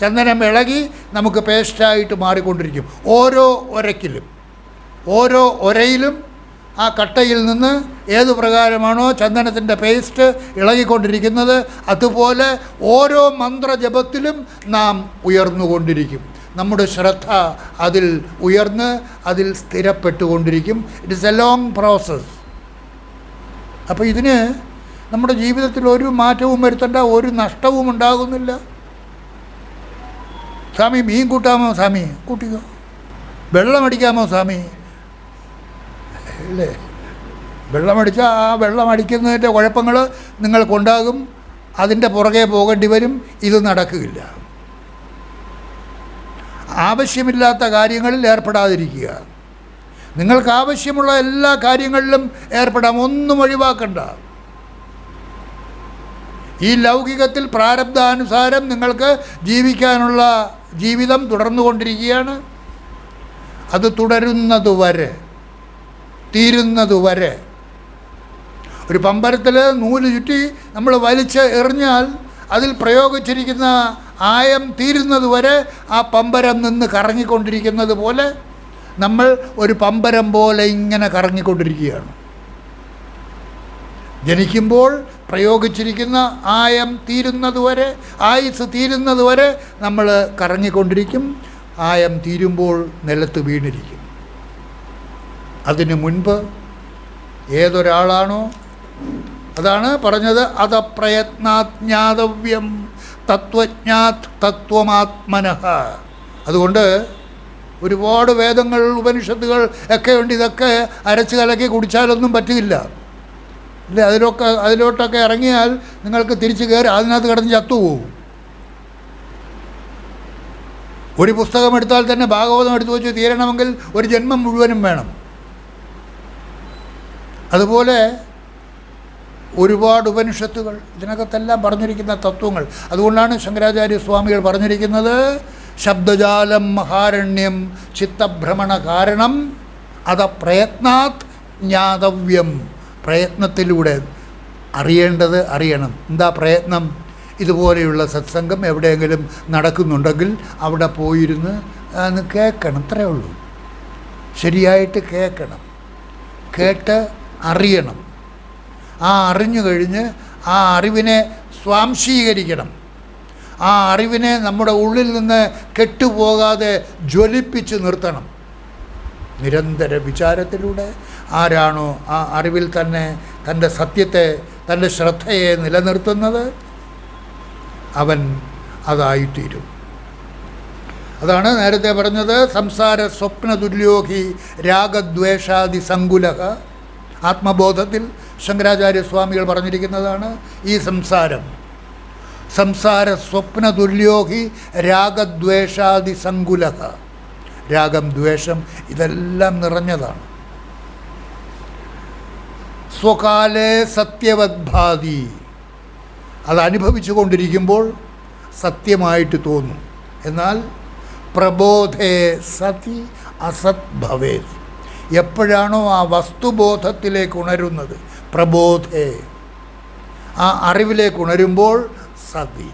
ചന്ദനം ഇളകി നമുക്ക് പേസ്റ്റായിട്ട് മാറിക്കൊണ്ടിരിക്കും. ഓരോ ഉരയ്ക്കിലും, ഓരോ ഉരയിലും ആ കട്ടയിൽ നിന്ന് ഏതു പ്രകാരമാണോ ചന്ദനത്തിൻ്റെ പേസ്റ്റ് ഇളകിക്കൊണ്ടിരിക്കുന്നത്, അതുപോലെ ഓരോ മന്ത്രജപത്തിലും നാം ഉയർന്നുകൊണ്ടിരിക്കും. നമ്മുടെ ശ്രദ്ധ അതിൽ ഉയർന്ന് അതിൽ സ്ഥിരപ്പെട്ടുകൊണ്ടിരിക്കും. It is a long process. അപ്പോൾ ഇതിന് നമ്മുടെ ജീവിതത്തിൽ ഒരു മാറ്റവും വരുത്തേണ്ട, ഒരു നഷ്ടവും ഉണ്ടാകുന്നില്ല. സ്വാമി മീൻ കൂട്ടാമോ? സ്വാമി കൂട്ടിക്കോ. വെള്ളമടിക്കാമോ? സ്വാമി അല്ലേ? വെള്ളമടിച്ചാൽ ആ വെള്ളമടിക്കുന്നതിൻ്റെ കുഴപ്പങ്ങൾ നിങ്ങൾക്കുണ്ടാകും. അതിൻ്റെ പുറകെ പോകേണ്ടി വരും. ഇത് നടക്കുകയില്ല. ആവശ്യമില്ലാത്ത കാര്യങ്ങളിൽ ഏർപ്പെടാതിരിക്കുക. നിങ്ങൾക്ക് ആവശ്യമുള്ള എല്ലാ കാര്യങ്ങളിലും ഏർപ്പെടാം, ഒന്നും ഒഴിവാക്കണ്ട. ഈ ലൗകികത്തിൽ പ്രാരബ്ധാനുസാരം നിങ്ങൾക്ക് ജീവിക്കാനുള്ള ജീവിതം തുടർന്നുകൊണ്ടിരിക്കുകയാണ്. അത് തുടരുന്നതുവരെ, തീരുന്നതുവരെ. ഒരു പമ്പരത്തിൽ നൂല് ചുറ്റി നമ്മൾ വലിച്ച് എറിഞ്ഞാൽ അതിൽ പ്രയോഗിച്ചിരിക്കുന്ന ആയം തീരുന്നതുവരെ ആ പമ്പരം നിന്ന് കറങ്ങിക്കൊണ്ടിരിക്കുന്നത് പോലെ നമ്മൾ ഒരു പമ്പരം പോലെ ഇങ്ങനെ കറങ്ങിക്കൊണ്ടിരിക്കുകയാണ്. ജനിക്കുമ്പോൾ പ്രയോഗിച്ചിരിക്കുന്ന ആയം തീരുന്നതുവരെ, ആയുസ് തീരുന്നതുവരെ നമ്മൾ കറങ്ങിക്കൊണ്ടിരിക്കും. ആയം തീരുമ്പോൾ നിലത്ത് വീണിരിക്കും. അതിനു മുൻപ് ഏതൊരാളാണോ അതാണ് പറഞ്ഞത്, അതപ്രയത്നാത് ജ്ഞാതവ്യം തത്വജ്ഞാത് തത്വമാത്മനഃ. അതുകൊണ്ട് ഒരുപാട് വേദങ്ങൾ, ഉപനിഷത്തുകൾ ഒക്കെ ഉണ്ട്. ഇതൊക്കെ അരച്ച് കലക്കി കുടിച്ചാലൊന്നും പറ്റില്ല. ഇല്ലേ, അതിലോട്ടൊക്കെ ഇറങ്ങിയാൽ നിങ്ങൾക്ക് തിരിച്ച് കയറി അതിനകത്ത് കിടന്ന് ചത്തുപോകും. ഒരു പുസ്തകം എടുത്താൽ തന്നെ ഭാഗവതം എടുത്തു വെച്ച് തീരണമെങ്കിൽ ഒരു ജന്മം മുഴുവനും വേണം. അതുപോലെ ഒരുപാട് ഉപനിഷത്തുകൾ, ഇതിനകത്തെല്ലാം പറഞ്ഞിരിക്കുന്ന തത്വങ്ങൾ. അതുകൊണ്ടാണ് ശങ്കരാചാര്യ സ്വാമികൾ പറഞ്ഞിരിക്കുന്നത്, ശബ്ദജാലം മഹാരണ്യം ചിത്തഭ്രമണ കാരണം അതപ്രയത്നാത് ജ്ഞാതവ്യം. പ്രയത്നത്തിലൂടെ അറിയേണ്ടത് അറിയണം. എന്താ പ്രയത്നം? ഇതുപോലെയുള്ള സത്സംഗം എവിടെയെങ്കിലും നടക്കുന്നുണ്ടെങ്കിൽ അവിടെ പോയിരുന്ന് കേൾക്കണം. അത്രയേ ഉള്ളൂ. ശരിയായിട്ട് കേൾക്കണം, കേട്ട് അറിയണം. ആ അറിഞ്ഞു കഴിഞ്ഞ് ആ അറിവിനെ സ്വാംശീകരിക്കണം. ആ അറിവിനെ നമ്മുടെ ഉള്ളിൽ നിന്ന് കെട്ടുപോകാതെ ജ്വലിപ്പിച്ച് നിർത്തണം. നിരന്തര വിചാരത്തിലൂടെ ആരാണോ ആ അറിവിൽ തന്നെ തൻ്റെ സത്യത്തെ, തൻ്റെ ശ്രദ്ധയെ നിലനിർത്തുന്നത്, അവൻ അതായിത്തീരും. അതാണ് നേരത്തെ പറഞ്ഞത്, സംസാര സ്വപ്നതുല്യോഹി രാഗദ്വേഷാദി സങ്കുലഹ. ആത്മബോധത്തിൽ ശങ്കരാചാര്യ സ്വാമികൾ പറഞ്ഞിരിക്കുന്നതാണ് ഈ സംസാരം. സംസാര സ്വപ്നതുല്യോഹി രാഗദ്വേഷാദി സങ്കുലഹ. രാഗം, ദ്വേഷം ഇതെല്ലാം നിറഞ്ഞതാണ്. സ്വകാലേ സത്യവദ്ഭാതി. അതനുഭവിച്ചു കൊണ്ടിരിക്കുമ്പോൾ സത്യമായിട്ട് തോന്നും. എന്നാൽ പ്രബോധേ സതി അസത് ഭവേത്. എപ്പോഴാണോ ആ വസ്തുബോധത്തിലേക്ക് ഉണരുന്നത്, പ്രബോധേ, ആ അറിവിലേക്ക് ഉണരുമ്പോൾ സതി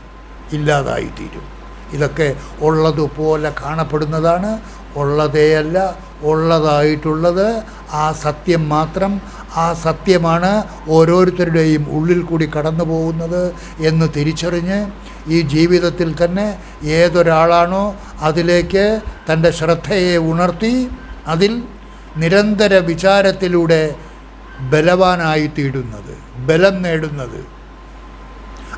ഇല്ലാതായിത്തീരും. ഇതൊക്കെ ഉള്ളതുപോലെ കാണപ്പെടുന്നതാണ്. ഉള്ളതേയല്ല, ഉള്ളതായിട്ടുള്ളത് ആ സത്യം മാത്രം. ആ സത്യമാണ് ഓരോരുത്തരുടെയും ഉള്ളിൽ കൂടി കടന്നു പോകുന്നത് എന്ന് തിരിച്ചറിഞ്ഞ് ഈ ജീവിതത്തിൽ തന്നെ ഏതൊരാളാണോ അതിലേക്ക് തൻ്റെ ശ്രദ്ധയെ ഉണർത്തി അതിൽ നിരന്തര വിചാരത്തിലൂടെ ബലവാനായിത്തീടുന്നത്, ബലം നേടുന്നത്,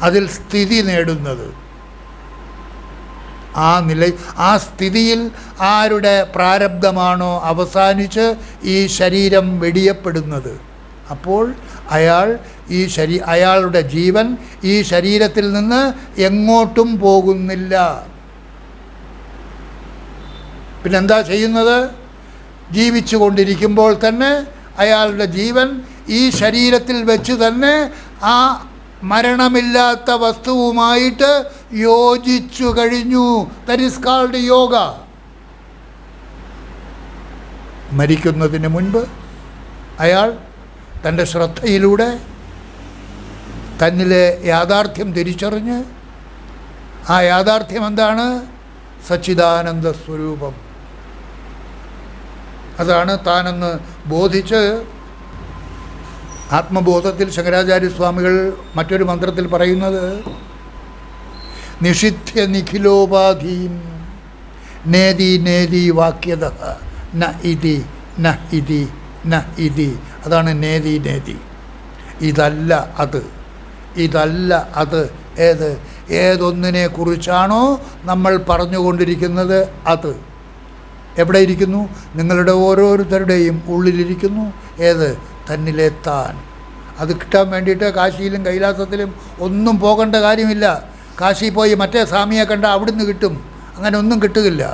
അതിൽ സ്ഥിതി നേടുന്നത്, ആ സ്ഥിതിയിൽ ആരുടെ പ്രാരബ്ധമാണോ അവസാനിച്ച് ഈ ശരീരം വെടിയപ്പെടുന്നത്, അപ്പോൾ അയാളുടെ ജീവൻ ഈ ശരീരത്തിൽ നിന്ന് എങ്ങോട്ടും പോകുന്നില്ല. പിന്നെന്താ ചെയ്യുന്നത്? ജീവിച്ചു കൊണ്ടിരിക്കുമ്പോൾ തന്നെ അയാളുടെ ജീവൻ ഈ ശരീരത്തിൽ വെച്ച് തന്നെ ആ മരണമില്ലാത്ത വസ്തുവുമായിട്ട് യോജിച്ചു കഴിഞ്ഞു. That is called yoga. മരിക്കുന്നതിന് മുൻപ് അയാൾ തൻ്റെ ശ്രദ്ധയിലൂടെ തന്നിലെ യാഥാർത്ഥ്യം തിരിച്ചറിഞ്ഞ്, ആ യാഥാർത്ഥ്യം എന്താണ്? സച്ചിദാനന്ദ സ്വരൂപം. അതാണ് താനെന്ന് ബോധിച്ച് ആത്മബോധത്തിൽ ശങ്കരാചാര്യ സ്വാമികൾ മറ്റൊരു മന്ത്രത്തിൽ പറയുന്നത്, നിഷിധ്യ നിഖിലോപാധീം നേതി നേതി വാക്യത ന ഇതി ന ഇതി ന ഇതി. അതാണ് നേതി നേതി. ഇതല്ല അത്, ഇതല്ല അത്. ഏതൊന്നിനെ കുറിച്ചാണോ നമ്മൾ പറഞ്ഞുകൊണ്ടിരിക്കുന്നത് അത് എവിടെ ഇരിക്കുന്നു? നിങ്ങളുടെ ഓരോരുത്തരുടെയും ഉള്ളിലിരിക്കുന്നു. തന്നിലെ താൻ. അത് കിട്ടാൻ വേണ്ടിയിട്ട് കാശിയിലും കൈലാസത്തിലും ഒന്നും പോകേണ്ട കാര്യമില്ല. കാശി പോയി മറ്റേ സ്വാമിയെ കണ്ട അവിടുന്ന് കിട്ടും. അങ്ങനെ ഒന്നും കിട്ടുകയില്ല.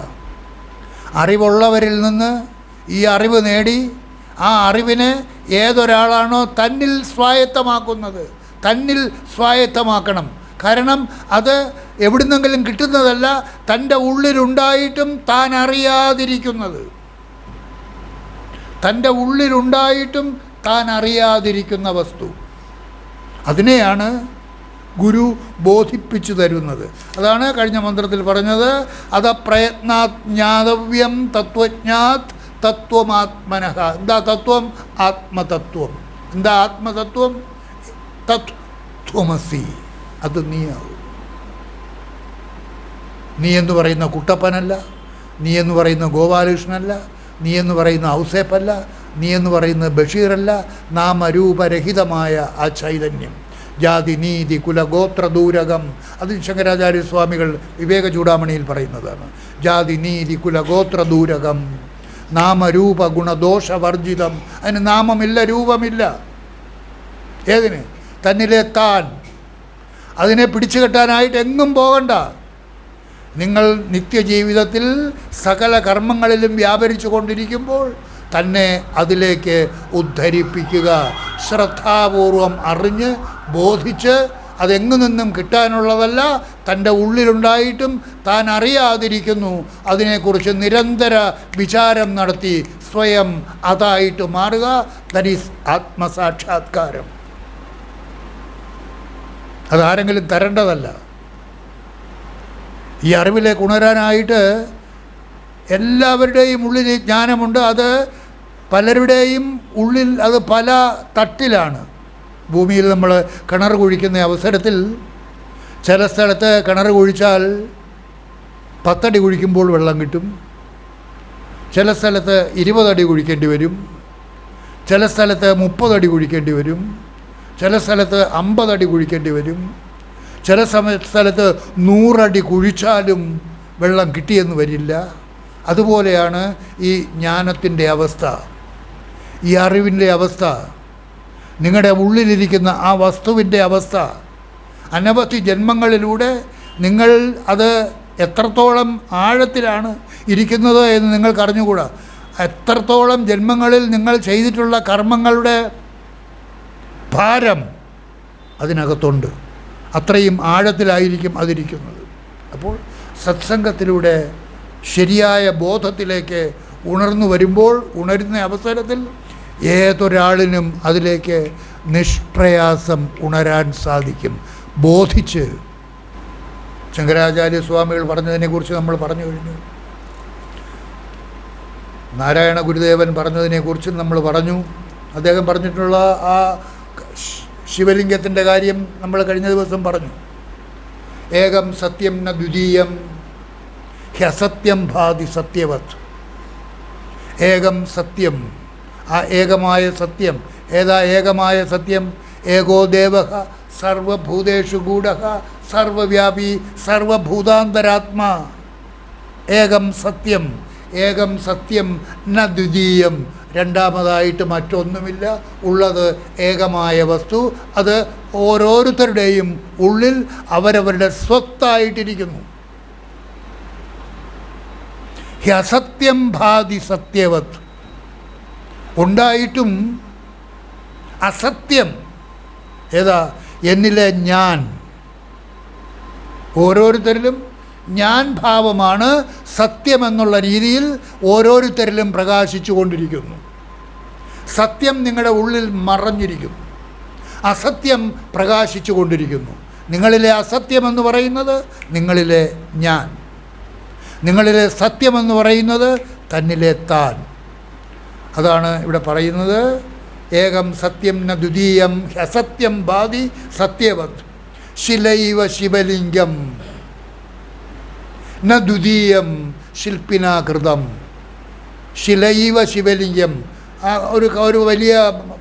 അറിവുള്ളവരിൽ നിന്ന് ഈ അറിവ് നേടി ആ അറിവിനെ ഏതൊരാളാണോ തന്നിൽ സ്വായത്തമാക്കുന്നത്, തന്നിൽ സ്വായത്തമാക്കണം. കാരണം അത് എവിടുന്നെങ്കിലും കിട്ടുന്നതല്ല, തൻ്റെ ഉള്ളിലുണ്ടായിട്ടും താൻ അറിയാതിരിക്കുന്നത്. തൻ്റെ ഉള്ളിലുണ്ടായിട്ടും താൻ അറിയാതിരിക്കുന്ന വസ്തു, അതിനെയാണ് ഗുരു ബോധിപ്പിച്ചു തരുന്നത്. അതാണ് കഴിഞ്ഞ മന്ത്രത്തിൽ പറഞ്ഞത്, അതപ്രയത്നാത് ജ്ഞാതവ്യം തത്വജ്ഞാത് തത്വമാത്മനഃ. എന്താ തത്വം? ആത്മതത്വം. എന്താ ആത്മതത്വം? തത്വമസി. അത് നീയാവും. നീ എന്ന് പറയുന്ന കുട്ടപ്പനല്ല, നീ എന്ന് പറയുന്ന ഗോപാലകൃഷ്ണനല്ല, നീ എന്ന് പറയുന്ന ഔസേപ്പല്ല, നീ എന്ന് പറയുന്നത് ബഷീറല്ല, നാമരൂപരഹിതമായ ആ ചൈതന്യം. ജാതി നീതി കുലഗോത്രദൂരകം, അത് ശങ്കരാചാര്യസ്വാമികൾ വിവേക ചൂടാമണിയിൽ പറയുന്നതാണ്. ജാതി നീതി കുലഗോത്രദൂരകം നാമരൂപ ഗുണദോഷവർജിതം. അതിന് നാമമില്ല, രൂപമില്ല. ഏതിന്? തന്നിലെ താൻ. അതിനെ പിടിച്ചു കെട്ടാനായിട്ട് എങ്ങും പോകണ്ട. നിങ്ങൾ നിത്യജീവിതത്തിൽ സകല കർമ്മങ്ങളിലും വ്യാപരിച്ചു കൊണ്ടിരിക്കുമ്പോൾ തന്നെ അതിലേക്ക് ഉദ്ധരിപ്പിക്കുക. ശ്രദ്ധാപൂർവം അറിഞ്ഞ് ബോധിച്ച് അതെങ്ങു നിന്നും കിട്ടാനുള്ളതല്ല, തൻ്റെ ഉള്ളിലുണ്ടായിട്ടും താൻ അറിയാതിരിക്കുന്നു. അതിനെക്കുറിച്ച് നിരന്തര വിചാരം നടത്തി സ്വയം അതായിട്ട് മാറുക. ദാറ്റ് ഈസ് ആത്മസാക്ഷാത്കാരം. അതാരെങ്കിലും തരേണ്ടതല്ല. ഈ അറിവിലേക്ക് ഉണരാനായിട്ട് എല്ലാവരുടെയും ഉള്ളിൽ ജ്ഞാനമുണ്ട്. അത് പലരുടെയും ഉള്ളിൽ അത് പല തട്ടിലാണ്. ഭൂമിയിൽ നമ്മൾ കിണർ കുഴിക്കുന്ന അവസരത്തിൽ ചില സ്ഥലത്ത് കിണർ കുഴിച്ചാൽ 10 അടി കുഴിക്കുമ്പോൾ വെള്ളം കിട്ടും, ചില സ്ഥലത്ത് 20 അടി കുഴിക്കേണ്ടി വരും, ചില സ്ഥലത്ത് 30 അടി കുഴിക്കേണ്ടി വരും, ചില സ്ഥലത്ത് 50 അടി കുഴിക്കേണ്ടി വരും, ചില സ്ഥലത്ത് 100 അടി കുഴിച്ചാലും വെള്ളം കിട്ടിയെന്ന് വരില്ല. അതുപോലെയാണ് ഈ ജ്ഞാനത്തിൻ്റെ അവസ്ഥ, ഈ അറിവിൻ്റെ അവസ്ഥ, നിങ്ങളുടെ ഉള്ളിലിരിക്കുന്ന ആ വസ്തുവിൻ്റെ അവസ്ഥ. അനവധി ജന്മങ്ങളിലൂടെ നിങ്ങൾ അത് എത്രത്തോളം ആഴത്തിലാണ് ഇരിക്കുന്നത് എന്ന് നിങ്ങൾക്ക് അറിഞ്ഞുകൂടാ. എത്രത്തോളം ജന്മങ്ങളിൽ നിങ്ങൾ ചെയ്തിട്ടുള്ള കർമ്മങ്ങളുടെ ഭാരം അതിനകത്തുണ്ട്. അത്രയും ആഴത്തിലായിരിക്കും അതിരിക്കുന്നത്. അപ്പോൾ സത്സംഗത്തിലൂടെ ശരിയായ ബോധത്തിലേക്ക് ഉണർന്നു വരുമ്പോൾ, ഉണരുന്ന അവസരത്തിൽ ഏതൊരാളിനും അതിലേക്ക് നിഷ്പ്രയാസം ഉണരാൻ സാധിക്കും. ബോധിച്ച് ശങ്കരാചാര്യസ്വാമികൾ പറഞ്ഞതിനെക്കുറിച്ച് നമ്മൾ പറഞ്ഞു കഴിഞ്ഞു. നാരായണ ഗുരുദേവൻ പറഞ്ഞതിനെക്കുറിച്ച് നമ്മൾ പറഞ്ഞു. അദ്ദേഹം പറഞ്ഞിട്ടുള്ള ആ ശിവലിംഗത്തിൻ്റെ കാര്യം നമ്മൾ കഴിഞ്ഞ ദിവസം പറഞ്ഞു. ഏകം സത്യം ന ദ്വിതീയം ഹ്യസത്യം ഭാതി സത്യവത്. ഏകം സത്യം, ആ ഏകമായ സത്യം. ഏതാ ഏകമായ സത്യം? ഏകോ ദേവഃ സർവഭൂതേഷു ഗൂഢഃ സർവവ്യാപി സർവഭൂതാന്തരാത്മാ. ഏകം സത്യം, ഏകം സത്യം ന ദ്വിതീയം. രണ്ടാമതായിട്ട് മറ്റൊന്നുമില്ല. ഉള്ളത് ഏകമായ വസ്തു. അത് ഓരോരുത്തരുടെയും ഉള്ളിൽ അവരവരുടെ സ്വത്തായിട്ടിരിക്കുന്നു. ഹ്യസത്യം ഭാതി സത്യവത്. ഉണ്ടായിട്ടും അസത്യം. ഏതാ? എന്നിലെ ഞാൻ. ഓരോരുത്തരിലും ഞാൻ ഭാവമാണ് സത്യമെന്നുള്ള രീതിയിൽ ഓരോരുത്തരിലും പ്രകാശിച്ചു കൊണ്ടിരിക്കുന്നു. സത്യം നിങ്ങളുടെ ഉള്ളിൽ മറഞ്ഞിരിക്കുന്നു, അസത്യം പ്രകാശിച്ചു കൊണ്ടിരിക്കുന്നു. നിങ്ങളിലെ അസത്യമെന്ന് പറയുന്നത് നിങ്ങളിലെ ഞാൻ, നിങ്ങളിലെ സത്യമെന്ന് പറയുന്നത് തന്നിലെ താൻ. അതാണ് ഇവിടെ പറയുന്നത്. ഏകം സത്യം ന ദ്വിതീയം ഹ്യസത്യം ഭാതി സത്യവത്. ശിലൈവ ശിവലിംഗം ന ദ്വിതീയം ശില്പിനാ കൃതം. ശിലൈവ ശിവലിംഗം. ഒരു വലിയ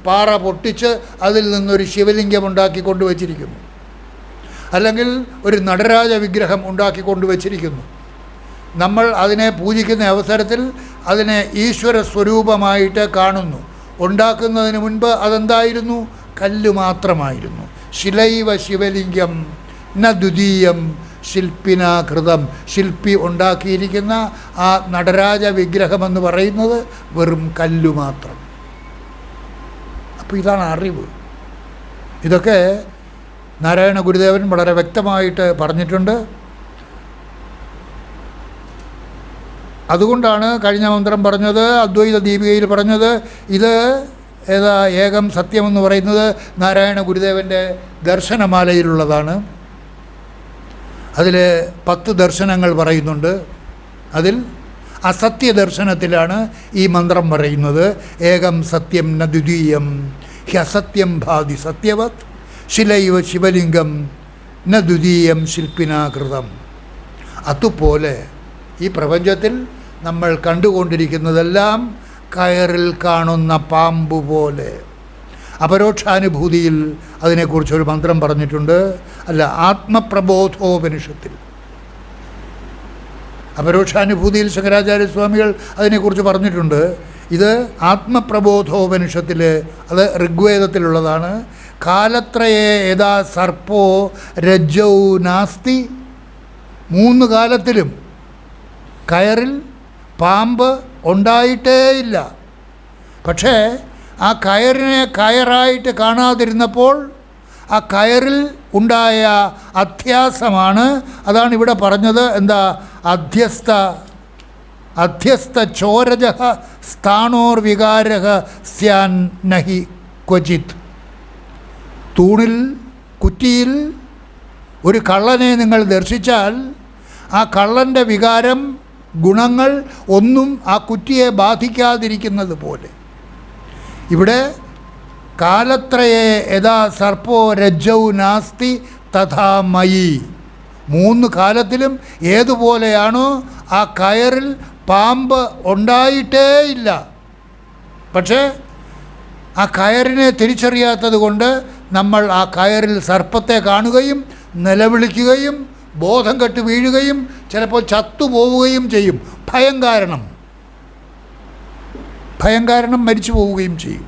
പാറ പൊട്ടിച്ച് അതിൽ നിന്നൊരു ശിവലിംഗം ഉണ്ടാക്കി കൊണ്ടുവച്ചിരിക്കുന്നു, അല്ലെങ്കിൽ ഒരു നടരാജ വിഗ്രഹം ഉണ്ടാക്കി കൊണ്ടുവച്ചിരിക്കുന്നു. നമ്മൾ അതിനെ പൂജിക്കുന്ന അവസരത്തിൽ അതിനെ ഈശ്വര സ്വരൂപമായിട്ട് കാണുന്നു. ഉണ്ടാക്കുന്നതിന് മുൻപ് അതെന്തായിരുന്നു? കല്ല് മാത്രമായിരുന്നു. ശിലൈവ ശിവലിംഗം ന ദ്വിതീയം ശില്പിനാ കൃതം. ശില്പി ഉണ്ടാക്കിയിരിക്കുന്ന ആ നടരാജ വിഗ്രഹമെന്ന് പറയുന്നത് വെറും കല്ലു മാത്രം. അപ്പോൾ ഇതാണ് അറിവ്. ഇതൊക്കെ നാരായണ ഗുരുദേവൻ വളരെ വ്യക്തമായിട്ട് പറഞ്ഞിട്ടുണ്ട്. അതുകൊണ്ടാണ് കഴിഞ്ഞ മന്ത്രം പറഞ്ഞത്, അദ്വൈത ദീപികയിൽ പറഞ്ഞത്. ഇത് ഏതാ? ഏകം സത്യമെന്ന് പറയുന്നത് നാരായണ ഗുരുദേവൻ്റെ ദർശനമാലയിലുള്ളതാണ്. അതിൽ 10 ദർശനങ്ങൾ പറയുന്നുണ്ട്. അതിൽ അസത്യ ദർശനത്തിലാണ് ഈ മന്ത്രം പറയുന്നത്. ഏകം സത്യം ന ദ്വിതീയം ഹ്യസത്യം ഭാതി സത്യവത്. ശിലൈവ ശിവലിംഗം ന ദ്വിതീയം ശില്പിനാ കൃതം. അതുപോലെ ഈ പ്രപഞ്ചത്തിൽ നമ്മൾ കണ്ടുകൊണ്ടിരിക്കുന്നതെല്ലാം കയറിൽ കാണുന്ന പാമ്പ് പോലെ. അപരോക്ഷാനുഭൂതിയിൽ അതിനെക്കുറിച്ചൊരു മന്ത്രം പറഞ്ഞിട്ടുണ്ട്. അല്ല, ആത്മപ്രബോധോപനിഷത്തിൽ അപരോക്ഷാനുഭൂതിയിൽ ശങ്കരാചാര്യസ്വാമികൾ അതിനെക്കുറിച്ച് പറഞ്ഞിട്ടുണ്ട്. ഇത് ആത്മപ്രബോധോപനിഷത്തിൽ, അത് ഋഗ്വേദത്തിലുള്ളതാണ്. കാലത്രയേ യഥാ സർപ്പോ രജ്ജൗ നാസ്തി. 3 കാലത്തിലും കയറിൽ പാമ്പ് ഉണ്ടായിട്ടേയില്ല. പക്ഷേ ആ കയറിനെ കയറായിട്ട് കാണാതിരുന്നപ്പോൾ ആ കയറിൽ ഉണ്ടായ അധ്യാസമാണ്, അതാണ് ഇവിടെ പറഞ്ഞത്. എന്താ? അധ്യസ്ഥ ചോരജ സ്ഥാണോർ വികാര സ്യാൻ നഹി ക്വചിത്. തൂണിൽ, കുറ്റിയിൽ ഒരു കള്ളനെ നിങ്ങൾ ദർശിച്ചാൽ ആ കള്ളൻ്റെ വികാരം, ഗുണങ്ങൾ ഒന്നും ആ കുറ്റിയെ ബാധിക്കാതിരിക്കുന്നത് പോലെ ഇവിടെ കാലത്രയേ യഥാ സർപ്പോ രജ്ജൗ നാസ്തി തഥാ മയി. 3 കാലത്തിലും ഏതുപോലെയാണോ ആ കയറിൽ പാമ്പ് ഉണ്ടായിട്ടേയില്ല. പക്ഷേ ആ കയറിനെ തിരിച്ചറിയാത്തത് കൊണ്ട് നമ്മൾ ആ കയറിൽ സർപ്പത്തെ കാണുകയും നിലവിളിക്കുകയും ബോധം കെട്ട് വീഴുകയും ചിലപ്പോൾ ചത്തുപോവുകയും ചെയ്യും. ഭയം കാരണം മരിച്ചു പോവുകയും ചെയ്യും.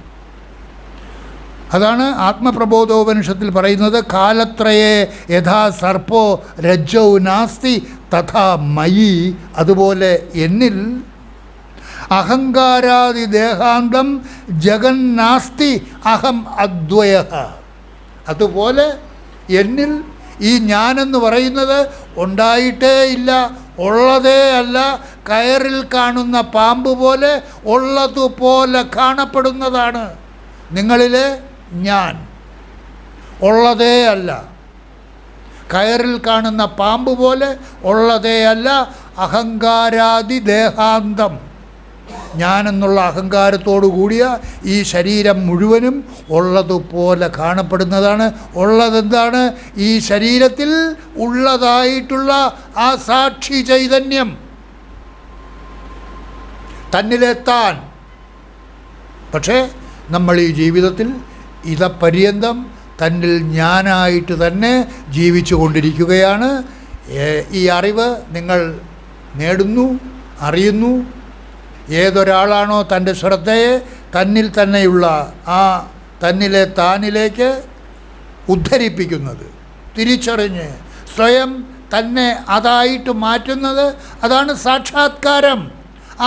അതാണ് ആത്മപ്രബോധോപനിഷത്തിൽ പറയുന്നത്. കാലത്രയേ യഥാ സർപ്പോ രജ്ജൗ നാസ്തി തഥാ മയി. അതുപോലെ എന്നിൽ അഹങ്കാരാദി ദേഹാന്തം ജഗന്നാസ്തി അഹം അദ്വയ. അതുപോലെ എന്നിൽ ഈ ഞാനെന്ന് പറയുന്നത് ഉണ്ടായിട്ടേ ഇല്ല, ഉള്ളതേ അല്ല. കയറിൽ കാണുന്ന പാമ്പ് പോലെ ഉള്ളതുപോലെ കാണപ്പെടുന്നതാണ് നിങ്ങളിലെ ഞാൻ. ഉള്ളതേ അല്ല, കയറിൽ കാണുന്ന പാമ്പ് പോലെ ഉള്ളതേ അല്ല. അഹങ്കാരാദി ദേഹാന്തം, ഞാനെന്നുള്ള അഹങ്കാരത്തോടു കൂടിയ ഈ ശരീരം മുഴുവനും ഉള്ളതുപോലെ കാണപ്പെടുന്നതാണ്. ഉള്ളതെന്താണ്? ഈ ശരീരത്തിൽ ഉള്ളതായിട്ടുള്ള ആ സാക്ഷി ചൈതന്യം, തന്നിലെത്താൻ. പക്ഷേ നമ്മൾ ഈ ജീവിതത്തിൽ ഇതപര്യന്തം തന്നിൽ ഞാനായിട്ട് തന്നെ ജീവിച്ചു കൊണ്ടിരിക്കുകയാണ്. ഈ അറിവ് നിങ്ങൾ നേടുന്നു, അറിയുന്നു. ഏതൊരാളാണോ തൻ്റെ ശ്രദ്ധയെ തന്നിൽ തന്നെയുള്ള ആ തന്നിലെ താനിലേക്ക് ഉദ്ധരിപ്പിക്കുന്നത്, തിരിച്ചറിഞ്ഞ് സ്വയം തന്നെ അതായിട്ട് മാറ്റുന്നത്, അതാണ് സാക്ഷാത്കാരം,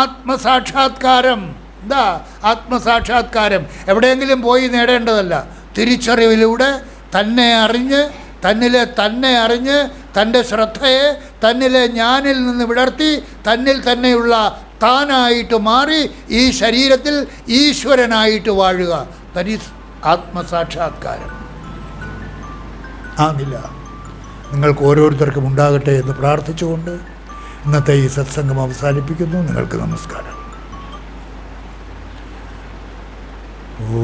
ആത്മസാക്ഷാത്കാരം. എന്താ ആത്മസാക്ഷാത്കാരം? എവിടെയെങ്കിലും പോയി നേടേണ്ടതല്ല. തിരിച്ചറിവിലൂടെ തന്നെ അറിഞ്ഞ്, തന്നിലെ തന്നെ അറിഞ്ഞ്, തൻ്റെ ശ്രദ്ധയെ തന്നിലെ ഞാനിൽ നിന്ന് വിടർത്തി തന്നിൽ തന്നെയുള്ള താനായിട്ട് മാറി ഈ ശരീരത്തിൽ ഈശ്വരനായിട്ട് വാഴുക. തനി ആത്മസാക്ഷാത്കാരം. ആ നില നിങ്ങൾക്ക് ഓരോരുത്തർക്കും ഉണ്ടാകട്ടെ എന്ന് പ്രാർത്ഥിച്ചുകൊണ്ട് ഇന്നത്തെ ഈ സത്സംഗം അവസാനിപ്പിക്കുന്നു. നിങ്ങൾക്ക് നമസ്കാരം. ഓ